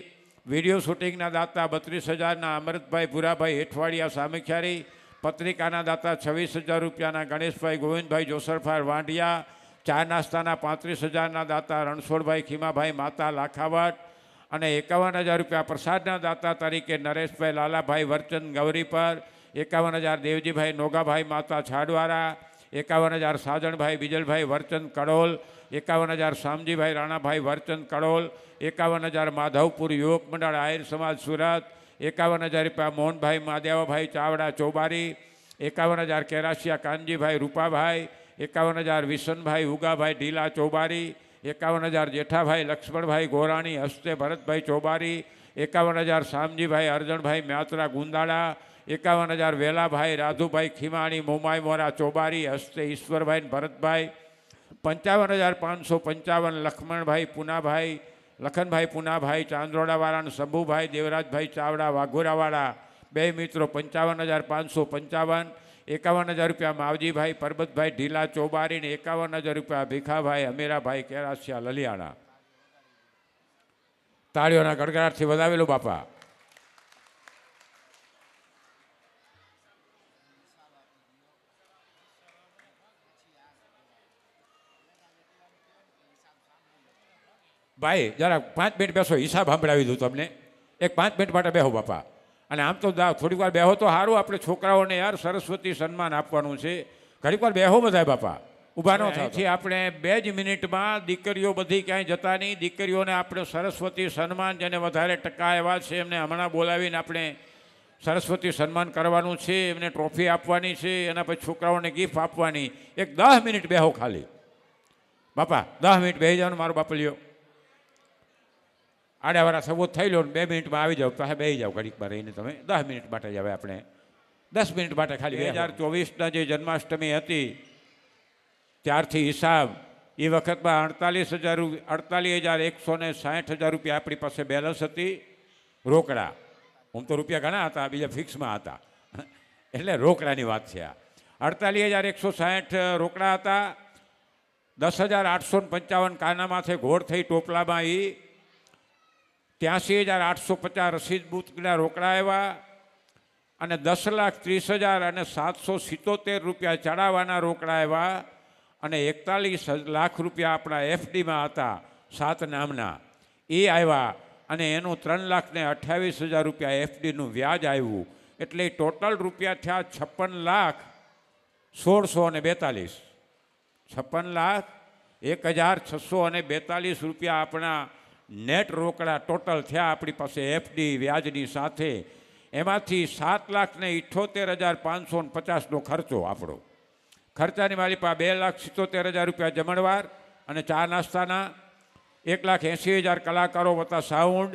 વિડીયો શૂટિંગના દાતા 32,000ના અમૃતભાઈ ભુરાભાઈ હેઠવાડિયા સામખ્યારી. પત્રિકાના દાતા 26,000 રૂપિયાના ગણેશભાઈ ગોવિંદભાઈ જોસરફાર વાંઢિયા. ચા નાસ્તાના 35,000ના દાતા રણછોડભાઈ ખીમાભાઈ માતા લાખાવટ. અને 51,000 રૂપિયા પ્રસાદના દાતા તરીકે નરેશભાઈ લાલાભાઈ વર્ચન ગૌરી પર, 51,000 દેવજીભાઈ નોગાભાઈ માતા છાડવારા, 51,000 સાજણભાઈ બીજલભાઈ વર્ચન કડોલ, 51,000 શામજીભાઈ રાણાભાઈ વર્ચન કડોલ, 51,000 માધવપુર યુવક મંડળ આહિર સમાજ સુરત, 51,000 રૂપિયા મોહનભાઈ માદેવાભાઈ ચાવડા ચોબારી, 51,000 કેરાસિયા કાનજીભાઈ રૂપાભાઈ, 51,000 વિશનભાઈ ઉગાભાઈ ઢીલા ચોબારી, 51,000 જેઠાભાઈ લક્ષ્મણભાઈ ગોરાણી હસ્તે ભરતભાઈ ચોબારી, 51,000 શામજીભાઈ અરજણભાઈ મ્યાત્રા ગુંદાળા, 51,000 વેલાભાઈ રાધુભાઈ ખીમાણી મોમાઈ મોરા ચોબારી હસ્તે ઈશ્વરભાઈ ભરતભાઈ, 55,555 લખનભાઈ પુનાભાઈ ચાંદરોડાવાળા, શંભુભાઈ દેવરાજભાઈ ચાવડા વાઘોરાવાળા બે મિત્રો 55,555, 51,000 રૂપિયા માવજીભાઈ પરબતભાઈ ઢીલા ચોબારી ને 51,000 રૂપિયા ભીખાભાઈ અમીરાભાઈ કેરાસિયા લલિયાણા. તાળીઓના ગડગડાટથી વધાવેલું બાપા. ભાઈ જરા 5 મિનિટ બેસો, હિસાબ સંભળાવી દઉં તમને. એક 5 મિનિટ માટે બેહો બાપા. અને આમ તો થોડીક વાર બેહો તો સારું, આપણે છોકરાઓને યાર સરસ્વતી સન્માન આપવાનું છે. ઘડીક વાર બેહો બધા બાપા, ઊભા ન થાય. આપણે 2 જ મિનિટમાં દીકરીઓ બધી ક્યાંય જતા નહીં. દીકરીઓને આપણે સરસ્વતી સન્માન, જેને વધારે ટકા એવા છે એમને હમણાં બોલાવીને આપણે સરસ્વતી સન્માન કરવાનું છે. એમને ટ્રોફી આપવાની છે, એના પછી છોકરાઓને ગિફ્ટ આપવાની. એક 10 મિનિટ બેહો ખાલી બાપા, 10 મિનિટ બેસી જવાનું. મારો બાપ લ્યો આડાવાળા સબૂત થઈ લો ને 2 મિનિટમાં આવી જાઓ, પાસે બેસી જાઓ ઘડીકમાં રહીને. તમે 10 મિનિટ માટે જ હવે આપણે 10 મિનિટ માટે ખાલી 2024ના જે જન્માષ્ટમી હતી ત્યારથી હિસાબ એ વખતમાં 48,160 રૂપિયા આપણી પાસે બેલેન્સ હતી રોકડા. હું તો રૂપિયા ઘણા હતા, બીજા ફિક્સમાં હતા, એટલે રોકડાની વાત છે. આ 48,160 રોકડા હતા. 10,855 કાના માથે ઘોડ થઈ ટોપલામાં એ 83,850 રસીદ બુકના રોકડા આવ્યા. અને 10,30,777 રૂપિયા ચડાવવાના રોકડા આવ્યા. અને 41 લાખ રૂપિયા આપણા એફડીમાં હતા 7 નામના, એ આવ્યા. અને એનું 3,28,000 રૂપિયા એફડીનું વ્યાજ આવ્યું. એટલે ટોટલ રૂપિયા થયા 56,16,42. 56,01,642 રૂપિયા આપણા નેટ રોકડા ટોટલ થયા આપણી પાસે એફડી વ્યાજની સાથે. એમાંથી 7,78,550નો ખર્ચો આપણો. ખર્ચાની મારી પાસે 2,77,000 રૂપિયા જમણવાર અને ચા નાસ્તાના, 1,80,000 કલાકારો વત્તા સાઉન્ડ,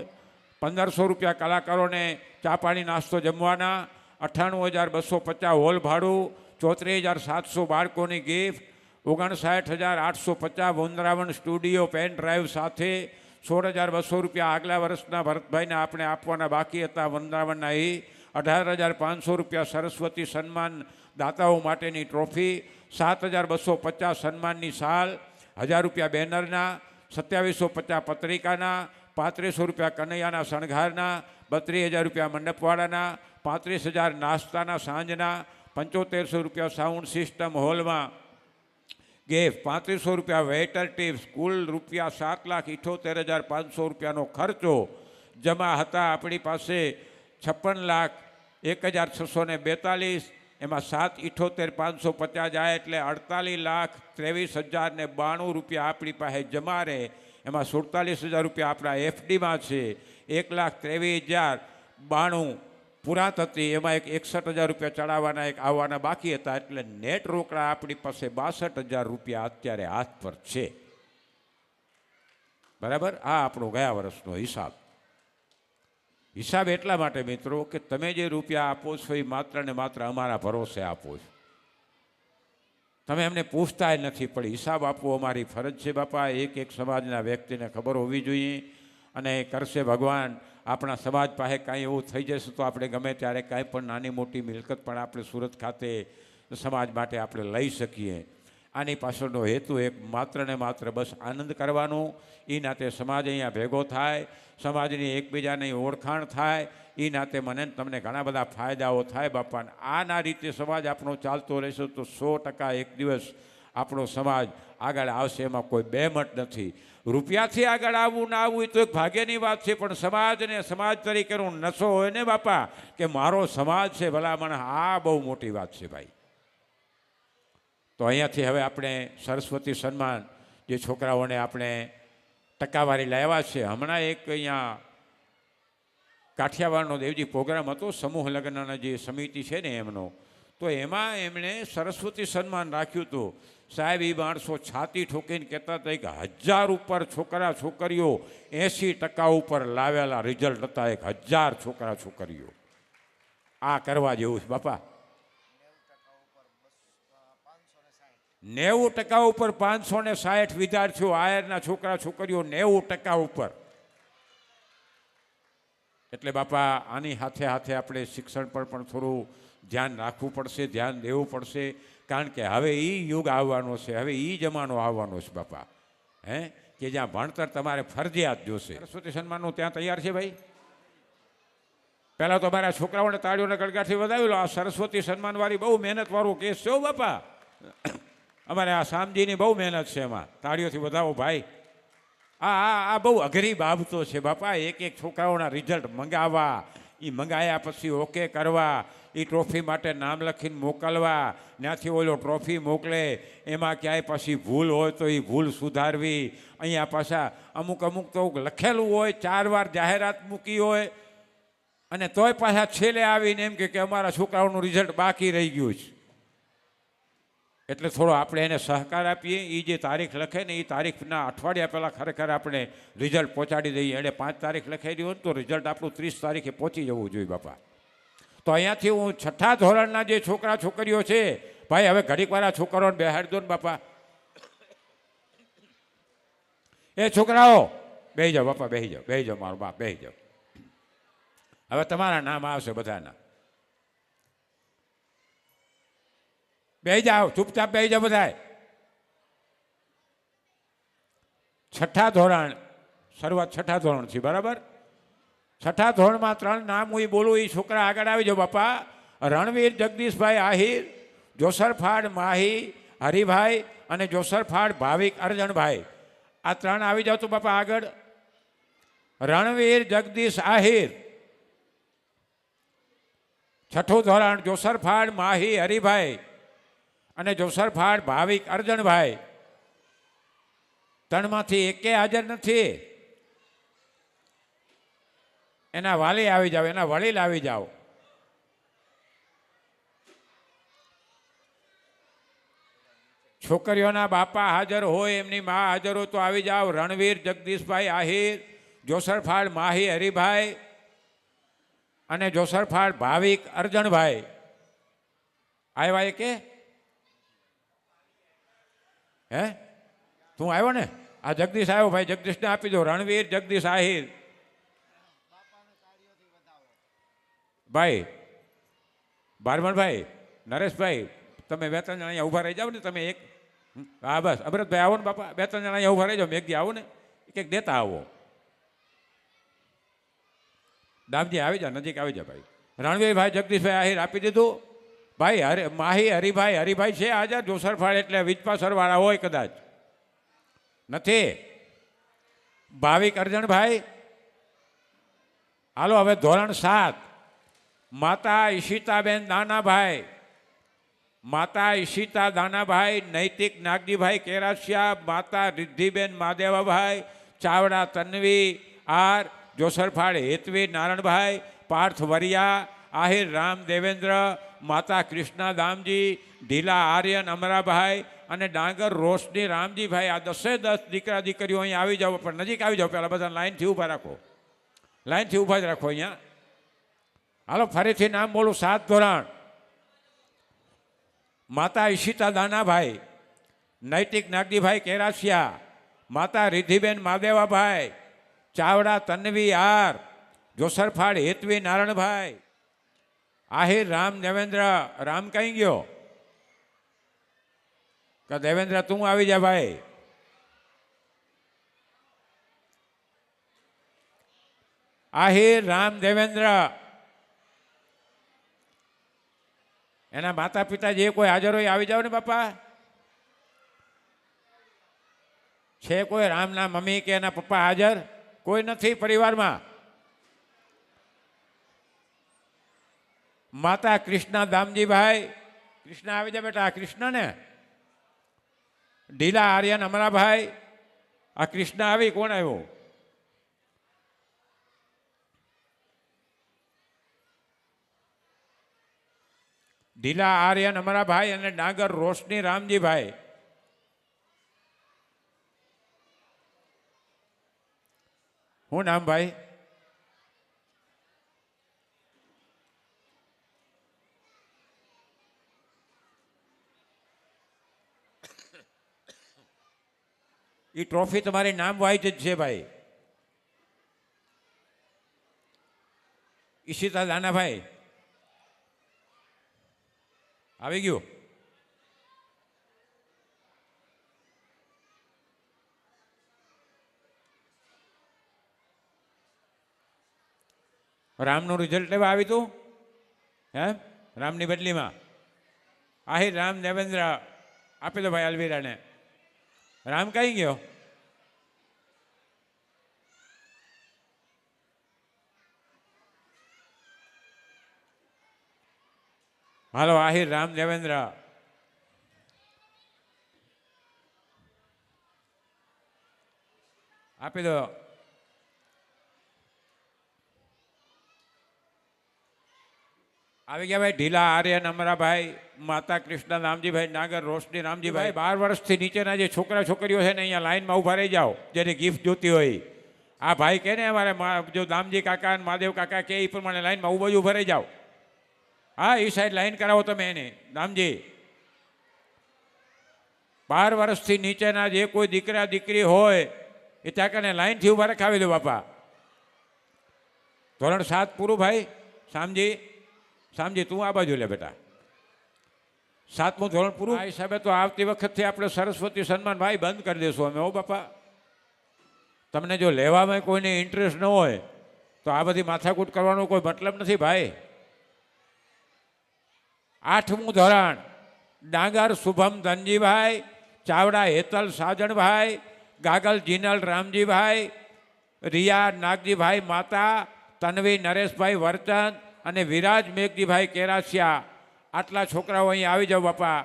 1,500 રૂપિયા કલાકારોને ચા પાણી નાસ્તો જમવાના, 98,250 હોલ ભાડું, 34,700 બાળકોની gift, 59,850 Vrindavan studio pen drive સાથે, 16,200 રૂપિયા આગલા વર્ષના ભરતભાઈને આપણે આપવાના બાકી હતા વૃંદાવનના એ, 18,500 રૂપિયા સરસ્વતી સન્માન દાતાઓ માટેની ટ્રોફી, 7,250 સન્માનની શાલ, 1,000 રૂપિયા બેનરના, 2,750 પત્રિકાના, 3500 રૂપિયા કનૈયાના શણગારના, 32,000 રૂપિયા મંડપવાળાના, 35,000 નાસ્તાના સાંજના, 7500 રૂપિયા સાઉન્ડ સિસ્ટમ હોલમાં ગિફ્ટ, 3500 રૂપિયા વેઇટર ટિપ્સ, કુલ રૂપિયા 7,78,500 રૂપિયાનો ખર્ચો જમા હતા આપણી પાસે. 56,01,642, એમાં 7,78,550 જાય એટલે 48,23,092 રૂપિયા આપણી પાસે જમા રહે. એમાં 47,000 રૂપિયા આપણા એફડીમાં છે, 1,23,092 પૂરા થતી. એમાં 61,000 રૂપિયા ચડાવવાના એક આવવાના બાકી હતા. એટલે નેટ રોકડા આપણી પાસે 62,000 રૂપિયા અત્યારે હાથ પર છે. બરાબર, આ આપણો ગયા વર્ષનો હિસાબ. હિસાબ એટલા માટે મિત્રો કે તમે જે રૂપિયા આપો છો એ માત્ર ને માત્ર અમારા ભરોસે આપો છો. તમે એમને પૂછતા નથી, પણ હિસાબ આપવો અમારી ફરજ છે બાપા. એક સમાજના વ્યક્તિને ખબર હોવી જોઈએ. અને કરશે ભગવાન, આપણા સમાજ પાસે કાંઈ એવું થઈ જશે તો આપણે ગમે ત્યારે કાંઈ પણ નાની મોટી મિલકત પણ આપણે સુરત ખાતે સમાજ માટે આપણે લઈ શકીએ. આની પાછળનો હેતુ એક માત્ર ને માત્ર બસ આનંદ કરવાનો. એ નાતે સમાજ અહીંયા ભેગો થાય, સમાજની એકબીજાની ઓળખાણ થાય. એ નાતે મને તમને ઘણા બધા ફાયદાઓ થાય બાપા. આના રીતે સમાજ આપણો ચાલતો રહેશે તો 100% એક દિવસ આપણો સમાજ આગળ આવશે, એમાં કોઈ બેમત નથી. રૂપિયાથી આગળ આવવું ના આવવું એ તો એક ભાગ્યની વાત છે, પણ સમાજને સમાજ તરીકેનો નશો હોય ને બાપા, કે મારો સમાજ છે ભલામણ, આ બહુ મોટી વાત છે ભાઈ. તો અહીંયાથી હવે આપણે સરસ્વતી સન્માન જે છોકરાઓને આપણે ટકાવારી લાવ્યા છે, હમણાં એક અહીંયા કાઠિયાવાડનો દેવજી પ્રોગ્રામ હતો, સમૂહ લગ્નના જે સમિતિ છે ને એમનો, તો એમાં એમણે સરસ્વતી સન્માન રાખ્યું હતું. સાહેબ, એ માણસો છાતી ઠોકીને કહેતા હતા કે 1000 ઉપર છોકરા છોકરીઓ 80% ઉપર લાવેલા રિઝલ્ટ હતા. 1000 છોકરા છોકરીઓ. આ કરવા જેવું છે બાપા. 90% ઉપર 560 વિદ્યાર્થીઓ, આયરના છોકરા છોકરીઓ 90% ઉપર. એટલે બાપા આની સાથે સાથે આપણે શિક્ષણ પર પણ થોડું ધ્યાન રાખવું પડશે, ધ્યાન દેવું પડશે, કારણ કે હવે એ યુગ આવવાનો છે, હવે એ જમાનો આવવાનો છે બાપા, કે જ્યાં ભણતર તમારે ફરજિયાત જોશે. સરસ્વતી સન્માનનું ત્યાં તૈયાર છે ભાઈ? પહેલાં તો મારા છોકરાઓને તાળીઓને ગળગાથી વધાવી લો. આ સરસ્વતી સન્માનવાળી બહુ મહેનતવાળો કેસ છે બાપા. અમારે આ શામજીની બહુ મહેનત છે, એમાં તાળીઓથી વધાવો ભાઈ. આ બહુ અઘરી બાબતો છે બાપા. એક છોકરાઓના રિઝલ્ટ મંગાવવા, એ મંગાવ્યા પછી ઓકે કરવા, એ ટ્રોફી માટે નામ લખીને મોકલવા, ત્યાંથી ઓલો ટ્રોફી મોકલે, એમાં ક્યાંય પછી ભૂલ હોય તો એ ભૂલ સુધારવી. અહીંયા પાછા અમુક તો લખેલું હોય, 4 વાર જાહેરાત મૂકી હોય, અને તોય પાછા છેલ્લે આવીને એમ કે અમારા છોકરાઓનું રિઝલ્ટ બાકી રહી ગયું છે. એટલે થોડો આપણે એને સહકાર આપીએ. એ જે તારીખ લખે ને એ તારીખના અઠવાડિયા પહેલાં ખરેખર આપણે રિઝલ્ટ પહોંચાડી દઈએ. એણે 5 તારીખ લખાઈ દઉં તો રિઝલ્ટ આપણું 30 તારીખે પહોંચી જવું જોઈએ બાપા. તો અહીંયાથી હું 6થા ધોરણના જે છોકરા છોકરીઓ છે ભાઈ, હવે ઘડીકવાર આ છોકરાઓને બેહાડી દો ને બાપા. એ છોકરાઓ બેસી જાઓ બાપા, બેસી જાઓ મારો બાપ, બેસી જાઓ. હવે તમારા નામ આવશે બધાના. બેસી જાઓ, ચૂપચાપ બેસી જાઓ બધા. 6થા ધોરણ, શરૂઆત 6થા ધોરણથી, બરાબર? 6થા ધોરણમાં 3 નામ હું બોલું, એ છોકરા આગળ આવી જાઓ બાપા. રણવીર જગદીશભાઈ આહિર, જોસરફાડ માહી હરિભાઈ અને જોસરફાડ ભાવિક અરજણભાઈ. આ 3 આવી જાઓ તો બાપા આગળ. રણવીર જગદીશ આહિર, 6થું ધોરણ, જોસરફાડ માહી હરિભાઈ અને જોસરફાડ ભાવિક અરજણભાઈ. 3માંથી એકે હાજર નથી. એના વાલી આવી જાઓ, એના વડીલ આવી જાઓ. છોકરીઓના બાપા હાજર હોય, એમની મા હાજર હોય તો આવી જાઓ. રણવીર જગદીશભાઈ આહિર, જોસરફાડ માહી હરિભાઈ અને જોસરફાડ ભાવિક અરજણભાઈ. આવ્યા કે તું આવ્યો ને? આ જગદીશ આવ્યો ભાઈ, જગદીશને આપી દો. રણવીર જગદીશ આહિર ભાઈ, બારમણભાઈ, નરેશભાઈ, તમે 2-3 જણા અહીંયા ઊભા રહી જાઓ ને. તમે એક, હા બસ, અમૃતભાઈ આવો ને બાપા, 2-3 જણા અહીંયા ઊભા રહી જાઓ. મેઘજી આવો ને, એક દેતા આવો. દામજી આવી જાઓ, નજીક આવી જાઓ ભાઈ. રણવીરભાઈ જગદીશભાઈ આહિર આપી દીધું ભાઈ. માહી હરિભાઈ છે હાજર. જોસરફાડ એટલે વીજપાસરવાળા હોય કદાચ, નથી. ભાવિક અરજણભાઈ હાલો. હવે ધોરણ 7, માતા ઈશિતાબેન દાનાભાઈ, માતા ઈશિતા દાનાભાઈ, નૈતિક નાગજીભાઈ કેરાસિયા, માતા રિદ્ધિબેન માદેવાભાઈ, ચાવડા તન્વી આર, જોસરફાડ હેતવી નારણભાઈ, પાર્થ વરિયા, આહિર રામ દેવેન્દ્ર, માતા કૃષ્ણા દામજી, ઢીલા આર્યન અમરાભાઈ અને ડાંગર રોશની રામજીભાઈ. આ 10 દીકરા દીકરીઓ અહીંયા આવી જાઓ, પણ નજીક આવી જાઓ. પહેલાં બધા લાઈનથી ઊભા રાખો, લાઈનથી ઊભા જ રાખો અહીંયા. હાલો ફરીથી નામ બોલું. 7 ધોરણ, માતા ઈશિતા દાનાભાઈ, નૈતિક નાગજીભાઈ કેરાસિયા, માતા રિદ્ધિબેન માદેવાભાઈ, ચાવડા તન્વી આર, જોસરફાડ હેતવી નારણભાઈ, આહિર રામ દેવેન્દ્ર. રામ કઈ ગયો? કે દેવેન્દ્ર તું આવી જા ભાઈ. આહિર રામ દેવેન્દ્ર. એના માતા પિતા જે કોઈ હાજર હોય આવી જાઓ ને બાપા. છે કોઈ રામના મમ્મી કે એના પપ્પા હાજર? કોઈ નથી પરિવારમાં? માતા કૃષ્ણા દામજીભાઈ, કૃષ્ણ આવી જા બેટા. આ કૃષ્ણ ને ઢીલા આર્યન અમરાભાઈ, આ કૃષ્ણ આવી. કોણ આવ્યો? ઢીલા આર્યન અમરાભાઈ અને ડાંગર રોશની રામજીભાઈ. શું નામ ભાઈ? એ ટ્રોફી તમારી નામ વાઇઝ જ છે ભાઈ. ઈશિતા દાનાભાઈ આવી ગયું. રામનું રિઝલ્ટ લેવા આવી તું? હે રામની બદલીમાં આહિર રામ દેવેન્દ્ર આપી દો ભાઈ અલવીરાને. રામ કઈ ગયો? હાલો આહિર રામ દેવેન્દ્ર. આપી દો. આવી ગયા ભાઈ ઢીલા આર્યન અમરાભાઈ, માતા કૃષ્ણ રામજીભાઈ, નાગર રોશની રામજીભાઈ. 12 વર્ષથી નીચેના જે છોકરા છોકરીઓ છે ને અહીંયા લાઈનમાં ઊભા રહી જાઓ, જેની ગિફ્ટ જોતી હોય. આ ભાઈ કહે ને અમારે જો દામજી કાકા અને મહાદેવ કાકા કે એ પ્રમાણે લાઈનમાં ઊભા રહી જાઓ. હા એ સાઈડ લાઈન કરાવો તમે એને. દામજી 12 વર્ષથી નીચેના જે કોઈ દીકરા દીકરી હોય એ ત્યાં કને લાઈનથી ઊભા રખાવી દો બાપા. ધોરણ 7 પૂરું ભાઈ. શામજી તું આ બાજુ લે બેટા. 7મું ધોરણ પૂરું. આ હિસાબે તો આવતી વખતથી આપણે સરસ્વતી સન્માન ભાઈ બંધ કરી દઈશું અમે. હો બાપા, તમને જો લેવામાં કોઈને ઇન્ટરેસ્ટ ન હોય તો આ બધી માથાકૂટ કરવાનો કોઈ મતલબ નથી ભાઈ. 8મું ધોરણ ડાંગર શુભમ ધનજીભાઈ, ચાવડા હેતલ સાજણભાઈ, ગાગલ જીનલ રામજીભાઈ, રિયા નાગજીભાઈ માતા, તન્વી નરેશભાઈ વર્ચન અને વિરાજ મેઘજીભાઈ કેરાસિયા. આટલા છોકરાઓ અહીં આવી જાઓ બાપા.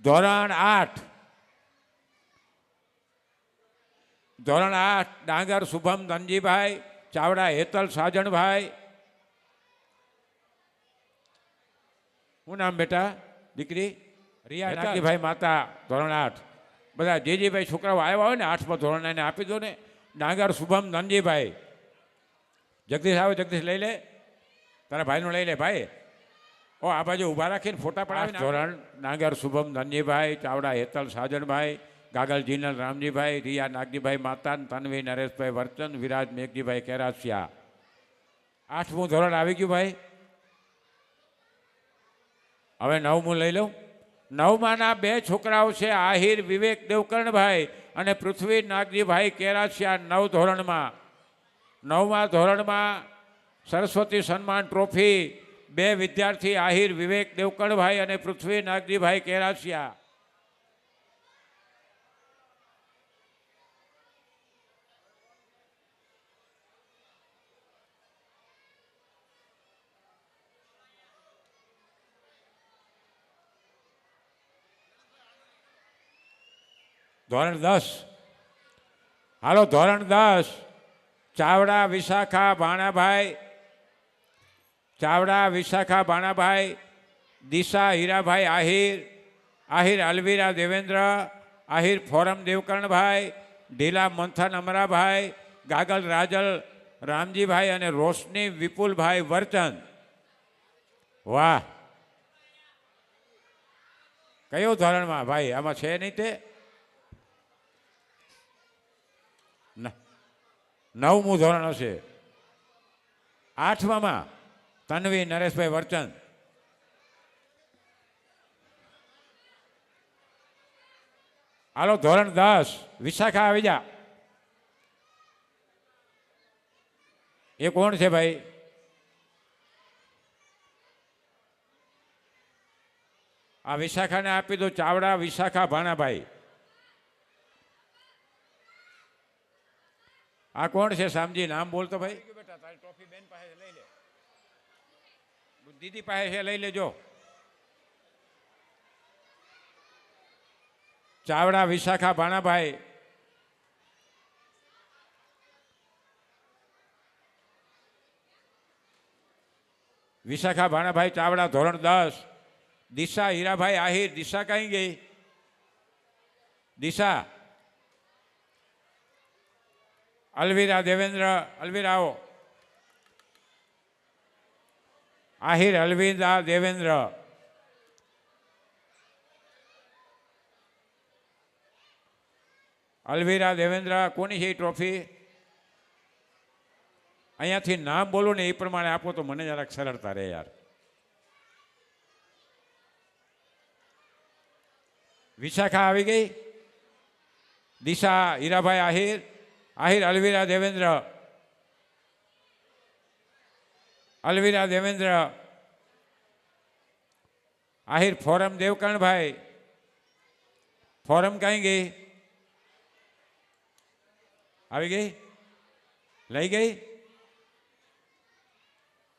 ધોરણ 8 ડાંગર શુભમ ધનજીભાઈ, ચાવડા હેતલ સાજણભાઈ. શું નામ બેટા દીકરી? રિયા નાગજીભાઈ માતા, ધોરણ 8. બધા જેજીભાઈ છોકરાઓ આવ્યા હોય ને 8મા ધોરણ એને આપી દો ને. ડાંગર શુભમ ધનજીભાઈ. જગદીશ આવે, જગદીશ લઈ લે. તારા ભાઈનું લઈ લે ભાઈ. ઓ આ બાજુ ઊભા રાખીને ફોટા પડાવીને. ધોરણ ડાંગર શુભમ ધનજીભાઈ, ચાવડા હેતલ સાજણભાઈ, ગાગલ જીનલ રામજીભાઈ, રિયા નાગજીભાઈ માતા, તન્વી નરેશભાઈ વર્ચન, વિરાજ મેઘજીભાઈ કેરાસિયા. 8મું ધોરણ આવી ગયું ભાઈ. હવે 9મું લઈ લઉં. 9માના 2 છોકરાઓ છે, આહિર વિવેક દેવકર્ણભાઈ અને પૃથ્વી નાગજીભાઈ કેરાસિયા. 9 ધોરણમાં 9મા ધોરણમાં સરસ્વતી સન્માન ટ્રોફી 2 વિદ્યાર્થી, આહિર વિવેક દેવકર્ણભાઈ અને પૃથ્વી નાગજીભાઈ કેરાસિયા. ધોરણ 10. હાલો ધોરણ 10 ચાવડા વિશાખા ભાણાભાઈ, દિશા હીરાભાઈ આહિર અલવીરા દેવેન્દ્ર, આહિર ફોરમ દેવકર્ણભાઈ, ઢીલા મંથન અમરાભાઈ, ગાગલ રાજલ રામજીભાઈ અને રોશની વિપુલભાઈ વર્ચન. વાહ, કયો ધોરણમાં ભાઈ? આમાં છે નહીં તે? 9મું ધોરણ હશે. 8મામાં તન્વી નરેશભાઈ વર્ચન. હાલો ધોરણ 10 વિશાખા આવી જા. એ કોણ છે ભાઈ? આ વિશાખાને આપી દો. ચાવડા વિશાખા ભાણાભાઈ. આ કોણ છે શામજી? નામ બોલતો ભાઈ. બેટા તારી ટ્રોફી બેન પાસે લઈ લે, દીદી પાસે છે, લઈ લેજો. ચાવડા વિશાખા ભાણાભાઈ. વિશાખા ભાણાભાઈ ચાવડા ધોરણ 10. દિશા હીરાભાઈ આહિર. દિશા કઈ ગઈ? દિશા. અલવીરા દેવેન્દ્ર. અલવીરા આવો. આહિર અલવીરા દેવેન્દ્ર. અલવીરા દેવેન્દ્ર. કોની છે એ ટ્રોફી? અહીંયાથી નામ બોલો ને એ પ્રમાણે આપો તો મને જરાક સરળતા રહે યાર. વિશાખા આવી ગઈ. દિશા હીરાભાઈ આહિર. આહિર અલવીરા દેવેન્દ્ર. અલવીરા દેવેન્દ્ર. આહિર ફોરમ દેવકરણભાઈ. ફોરમ કઈ ગઈ? આવી ગઈ? લઈ ગઈ?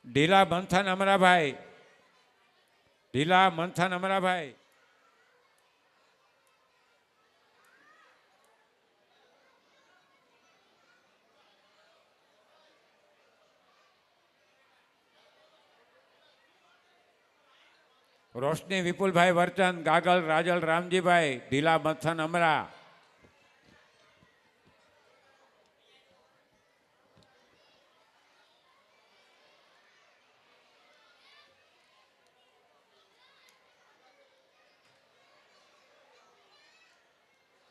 ઢીલા મંથન અમરાભાઈ. ઢીલા મંથન અમરાભાઈ. રોશની વિપુલભાઈ વર્ચન. ગાગલ રાજલ રામજીભાઈ. ઢીલા મંથન અમરા.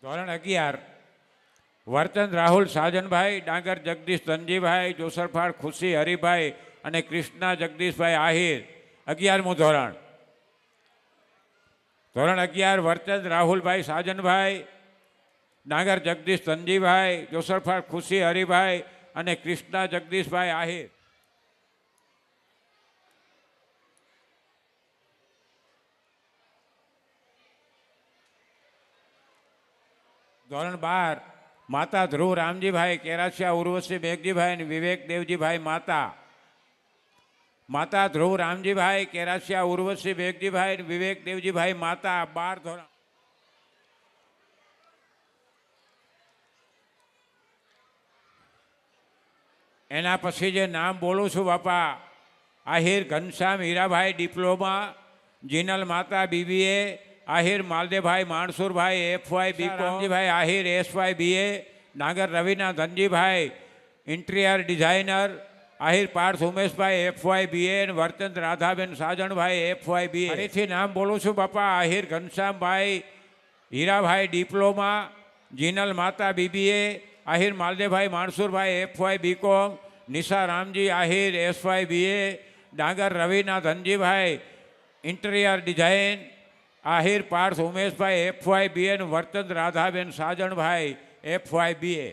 ધોરણ 11. વર્તન રાહુલ સાજનભાઈ. ડાંગર જગદીશ ધનજીભાઈ. જોસરફાળ ખુશી હરિભાઈ અને કૃષ્ણા જગદીશભાઈ આહિર. 11મું ધોરણ. ધોરણ 11. વર્તન રાહુલભાઈ સાજનભાઈ. ડાંગર જગદીશ ધનજીભાઈ. જોસરફાળ ખુશી હરિભાઈ અને કૃષ્ણા જગદીશભાઈ આહિર. ધોરણ 12. માતા ધ્રુવ રામજીભાઈ. કેરાસિયા ઉર્વશી મેઘજીભાઈ અને વિવેક દેવજીભાઈ માતા. માતા ધ્રુવ રામજીભાઈ. કેરાસિયા ઉર્વશી મેઘજીભાઈ અને વિવેક દેવજીભાઈ માતા. 12 ધોરણ. એના પછી જે નામ બોલું છું બાપા. આહિર ઘનશ્યામ હીરાભાઈ ડિપ્લોમા. જીનલ માતા બીબીએ. આહિર માલદેભાઈ માણસુરભાઈ FY બીકોમજીભાઈ Ahir SY BA. Nagar Ravina Dhanjibhai interior designer. Ahir Parth Umeshbhai FY BA અને વર્તન રાધાબેન સાજણભાઈ FY BA. ફરીથી નામ બોલું છું બાપા. આહિર ઘનશ્યામભાઈ હીરાભાઈ ડિપ્લોમા. જીનલ માતા BBA. Ahir Maldebhai Mansurbhai FY BCom. Nisha Ramji Ahir SY BA. Dangar Ravina Dhanjibhai interior design. Ahir Parth Umeshbhai FY BA અને વર્તન રાધાબેન સાજણભાઈ FY BA.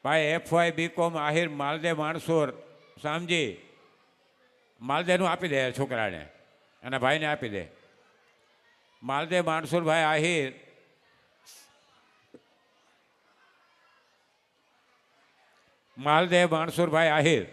ભાઈ FY બીકોમ. આહિર માલદેવ માણસોર. સામજી માલદેવનું આપી દે છોકરાને અને ભાઈને આપી દે. માલદેવ માણસોરભાઈ આહિર. માલદેવ માણસુરભાઈ આહિર.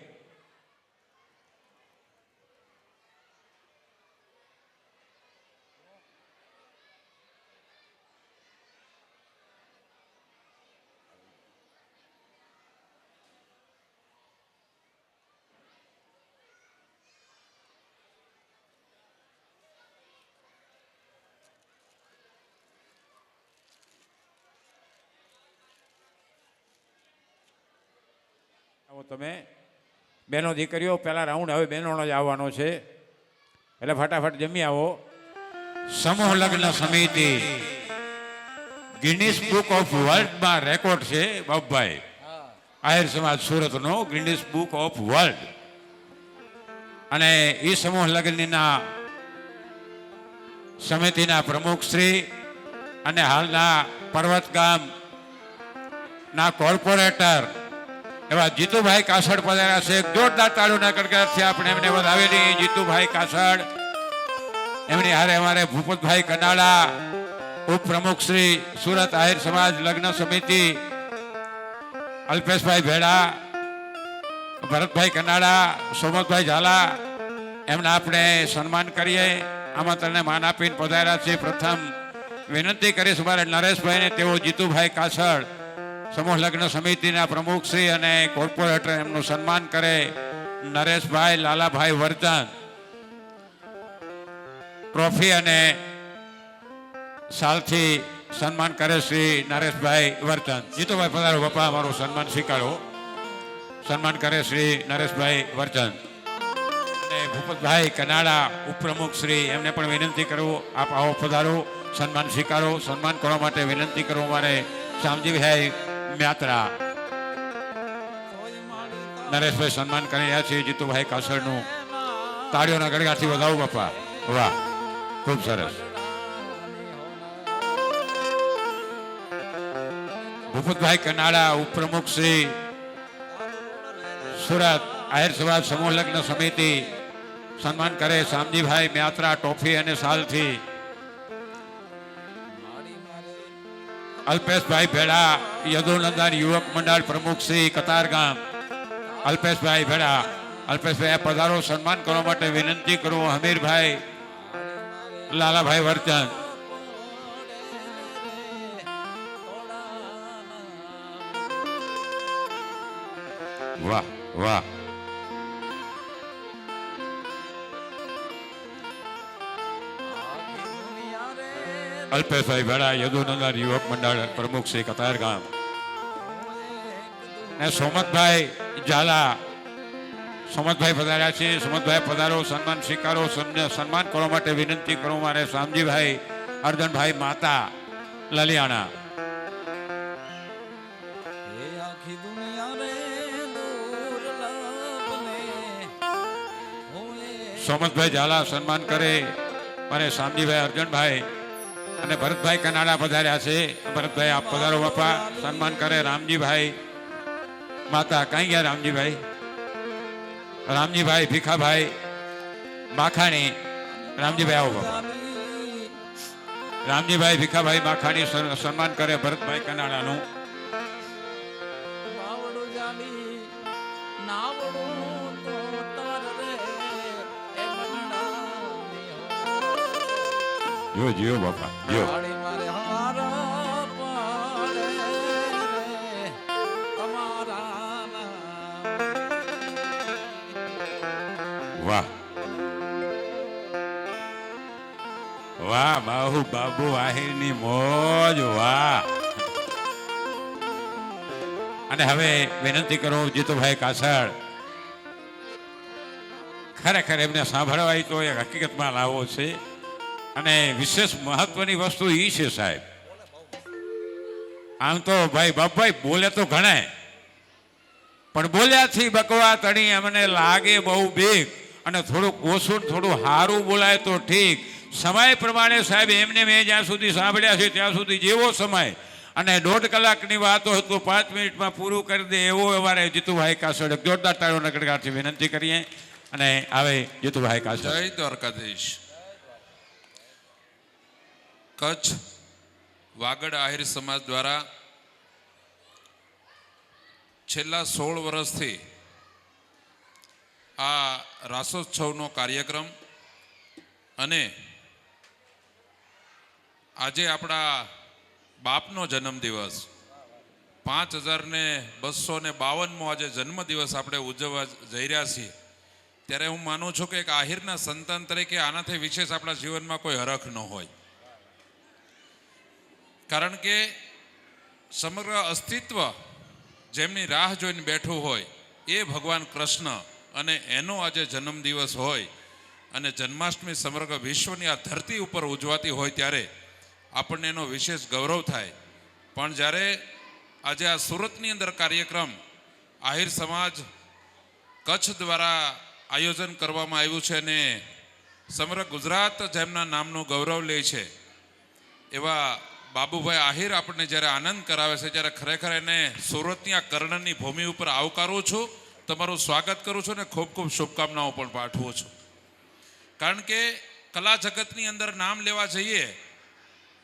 તમે બહેનો દીકરીઓ પહેલા રાઉન્ડ હવે બહેનોનો જ આવવાનો છે એટલે ફટાફટ જમી આવો. સમૂહ લગ્ન સમિતિ ગિનિસ બુક ઓફ વર્લ્ડમાં રેકોર્ડ છે બાપભાઈ. આહિર સમાજ સુરતનો ગિનિસ બુક ઓફ વર્લ્ડ. અને એ સમૂહ લગ્નના સમિતિના પ્રમુખ શ્રી અને હાલના પર્વત ગામના કોર્પોરેટર એવા જીતુભાઈ કાસડ પધાર્યા છે. જોરદાર તાળીઓના ગણગણાટથી આપણે એમને વધાવેલી. જીતુભાઈ કાસડ, એમની હારે અમારે ભૂપતભાઈ કનાળા, ઉપપ્રમુખ શ્રી સુરત આહિર સમાજ લગ્ન સમિતિ, અલ્પેશભાઈ ભેડા, ભરતભાઈ કનાળા, સોમતભાઈ ઝાલા, એમના આપણે સન્માન કરીએ. આમંત્રણને માન આપીને પધાર્યા છે. પ્રથમ વિનંતી કરીશ અમારે નરેશભાઈને, તેઓ જીતુભાઈ કાસડ સમૂહ લગ્ન સમિતિના પ્રમુખ શ્રી અને કોર્પોરેટર એમનું સન્માન કરે. નરેશભાઈ લાલાભાઈ વર્તન ટ્રોફી અને સાલથી સન્માન કરે શ્રી નરેશભાઈ વર્તન. જીતુભાઈ પધારો બાપા, અમારું સન્માન સ્વીકારો. સન્માન કરે શ્રી નરેશભાઈ વર્તન. અને ભૂપતભાઈ કનાળા ઉપપ્રમુખ શ્રી, એમને પણ વિનંતી કરું આપ આવો પધારો, સન્માન સ્વીકારો. સન્માન કરવા માટે વિનંતી કરું અમારે શામજીભાઈ મ્યાત્રા. નરેશભાઈ સન્માન કરી રહ્યા છે જીતુભાઈ કાસડનું. તાળીઓના ગળગાથી વધાવો બાપા. વાહ, ખૂબ સરસ. ભૂપતભાઈ કનાળા ઉપપ્રમુખ શ્રી સુરત આહિર સમાજ સમૂહ લગ્ન સમિતિ સન્માન કરે શામજીભાઈ મ્યાત્રા ટ્રોફી અને સાલથી. અલ્પેશભાઈ ભેડા યદુનંદન યુવક મંડળ પ્રમુખ શ્રી કતારગામ. અલ્પેશભાઈ ભેડા, અલ્પેશભાઈ પધારો. સન્માન કરવા માટે વિનંતી કરું હમીરભાઈ લાલાભાઈ વર્તન. વાહ વાહ. અલ્પેશભાઈ ભેડા યદુનંદન યુવક મંડળ પ્રમુખ શ્રી કતારગામ. ને સોમતભાઈ ઝાલા, સોમતભાઈ પધાર્યા છે. સોમતભાઈ પધારો, સન્માન સ્વીકારો. સન્માન કરવા માટે વિનંતી કરું મારે શામજીભાઈ અર્જનભાઈ માતા લલિયાણા. સોમતભાઈ ઝાલા સન્માન કરે મારે શામજીભાઈ અર્જનભાઈ. અને ભરતભાઈ કનાડા પધાર્યા છે. ભરતભાઈ આપ પધારો બાપા. સન્માન કરે રામજીભાઈ માતા. કઈ ગયા રામજીભાઈ? રામજીભાઈ ભીખાભાઈ માખાણી. રામજીભાઈ આવો બાપા. રામજીભાઈ ભીખાભાઈ માખાણી સન્માન કરે ભરતભાઈ કનાડાનું. જો જીઓ બાપા જો. વાહ વાહ, બાહુ બાબુ આહિરની મોજ. વાહ. અને હવે વિનંતી કરું જીતુભાઈ કાસડ, ખરેખર એમને સાંભળવા તો એક હકીકતમાં લાવો છે. અને વિશેષ મહત્વની વસ્તુ એ છે સાહેબ, આમ તો ભાઈ બાપભાઈ બોલે તો ઘણા, પણ બોલ્યાથી બકવા તણી અમને લાગે બહુ બેગ. અને થોડુંક ઓછું થોડું સારું બોલાય તો ઠીક. સમય પ્રમાણે સાહેબ એમને મેં જ્યાં સુધી સાંભળ્યા છે ત્યાં સુધી જેવો સમય અને 1.5 કલાકની વાત હોય તો 5 મિનિટમાં પૂરું કરી દે એવો અમારે જીતુભાઈ કાસડ. જોરદાર તાળીઓના ગણગણાટથી વિનંતી કરીએ. અને આવે જીતુભાઈ કાસડ. જય દ્વારકાધીશ. કચ્છ વાગડ આહિર સમાજ દ્વારા છેલ્લા 16 વર્ષથી આ રાસોત્સવનો કાર્યક્રમ અને આજે આપણા બાપનો જન્મદિવસ 5252મો આજે જન્મદિવસ આપણે ઉજવવા જઈ રહ્યા છીએ. ત્યારે હું માનું છું કે એક આહિરના સંતાન તરીકે આનાથી વિશેષ આપણા જીવનમાં કોઈ હરખ ન હોય. કારણ કે સમગ્ર અસ્તિત્વ જેમની રાહ જોઈને બેઠું હોય એ ભગવાન કૃષ્ણ, અને એનો આજે જન્મદિવસ હોય અને જન્માષ્ટમી સમગ્ર વિશ્વની આ ધરતી ઉપર ઉજવાતી હોય ત્યારે આપણને એનો વિશેષ ગૌરવ થાય. પણ જ્યારે આજે આ સુરતની અંદર કાર્યક્રમ આહિર સમાજ કચ્છ દ્વારા આયોજન કરવામાં આવ્યું છે અને સમગ્ર ગુજરાત જેમના નામનું ગૌરવ લે છે એવા બાબુભાઈ આહિર આપણને જ્યારે આનંદ કરાવે છે ત્યારે ખરેખર એને સુરતની આ કર્ણની ભૂમિ ઉપર આવકારું છું, તમારું સ્વાગત કરું છું અને ખૂબ ખૂબ શુભકામનાઓ પણ પાઠવું છું. કારણ કે કલા જગતની અંદર નામ લેવા જઈએ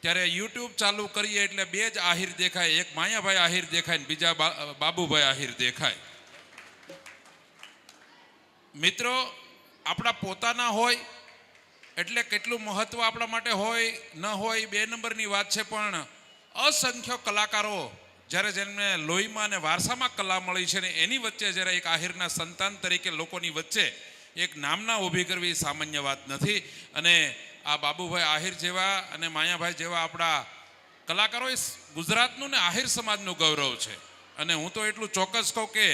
ત્યારે યુટ્યુબ ચાલુ કરીએ એટલે બે જ આહિર દેખાય, એક માયાભાઈ આહિર દેખાય ને બીજા બાબુભાઈ આહિર દેખાય. મિત્રો, આપણા પોતાના હોય એટલે કેટલું મહત્વ આપણા માટે હોય ન હોય બે નંબરની વાત છે, પણ અસંખ્ય કલાકારો જ્યારે જેમને લોહીમાં અને વારસામાં કલા મળી છે ને એની વચ્ચે જ્યારે એક આહિરના સંતાન તરીકે લોકોની વચ્ચે એક નામના ઊભી કરવી સામાન્ય વાત નથી. અને આ બાબુભાઈ આહિર જેવા અને માયાભાઈ જેવા આપણા કલાકારો એ ગુજરાતનું ને આહિર સમાજનું ગૌરવ છે. અને હું તો એટલું ચોક્કસ કહું કે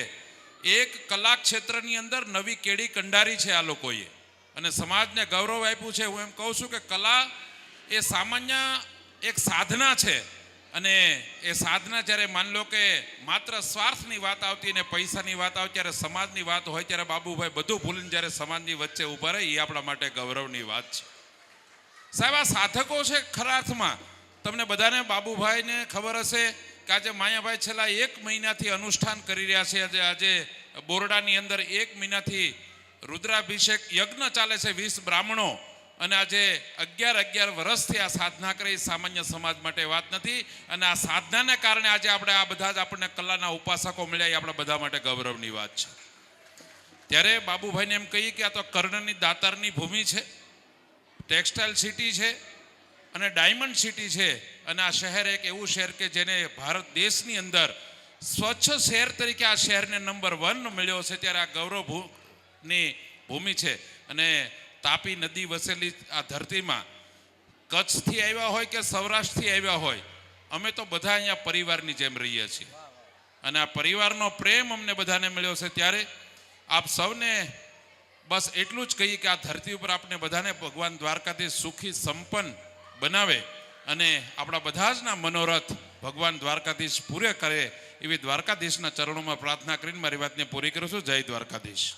એક કલા ક્ષેત્રની અંદર નવી કેડી કંડારી છે આ લોકોએ અને સમાજને ગૌરવ આપ્યું છે. હું એમ કહું છું કે કલા એ સામાન્ય એક સાધના છે અને એ સાધના જ્યારે માન લો કે માત્ર સ્વાર્થની વાત આવતી ને પૈસાની વાત આવતી, ત્યારે સમાજની વાત હોય ત્યારે બાબુભાઈ બધું ભૂલીને જ્યારે સમાજની વચ્ચે ઊભા રહે એ આપણા માટે ગૌરવની વાત છે. સાહેબ, આ સાધકો છે ખરા અર્થમાં. તમને બધાને બાબુભાઈને ખબર હશે કે આજે માયાભાઈ છેલ્લા 1 મહિનાથી અનુષ્ઠાન કરી રહ્યા છે. આજે બોરડાની અંદર 1 મહિનાથી રુદ્રાભિષેક યજ્ઞ ચાલે છે, 20 બ્રાહ્મણો, અને આજે 11 વર્ષથી આ સાધના કરી સામાન્ય સમાજ માટે વાત નથી. અને આ સાધનાને કારણે આજે આપણે આ બધા જ આપણને કલાના ઉપાસકો મળ્યા એ આપણા બધા માટે ગૌરવની વાત છે. ત્યારે બાબુભાઈને એમ કહીએ કે આ તો કર્ણની દાતારની ભૂમિ છે, ટેક્સટાઇલ સિટી છે અને ડાયમંડ સિટી છે. અને આ શહેર એક એવું શહેર કે જેને ભારત દેશની અંદર સ્વચ્છ શહેર તરીકે આ શહેરને નંબર 1 મળ્યો છે. ત્યારે આ ગૌરવની ભૂમિ છે. અને તાપી નદી વસેલી આ ધરતીમાં કચ્છથી આવ્યા હોય કે સૌરાષ્ટ્રથી આવ્યા હોય, અમે તો બધા અહીંયા પરિવારની જેમ રહીએ છીએ. અને આ પરિવારનો પ્રેમ અમને બધાને મળ્યો છે. ત્યારે આપ સૌને બસ એટલું જ કહીએ કે આ ધરતી ઉપર આપણે બધાને ભગવાન દ્વારકાધીશ સુખી સંપન્ન બનાવે અને આપણા બધા જ ના મનોરથ ભગવાન દ્વારકાધીશ પૂરે કરે એવી દ્વારકાધીશના ચરણોમાં પ્રાર્થના કરીને મારી વાતને પૂરી કરું છું. જય દ્વારકાધીશ.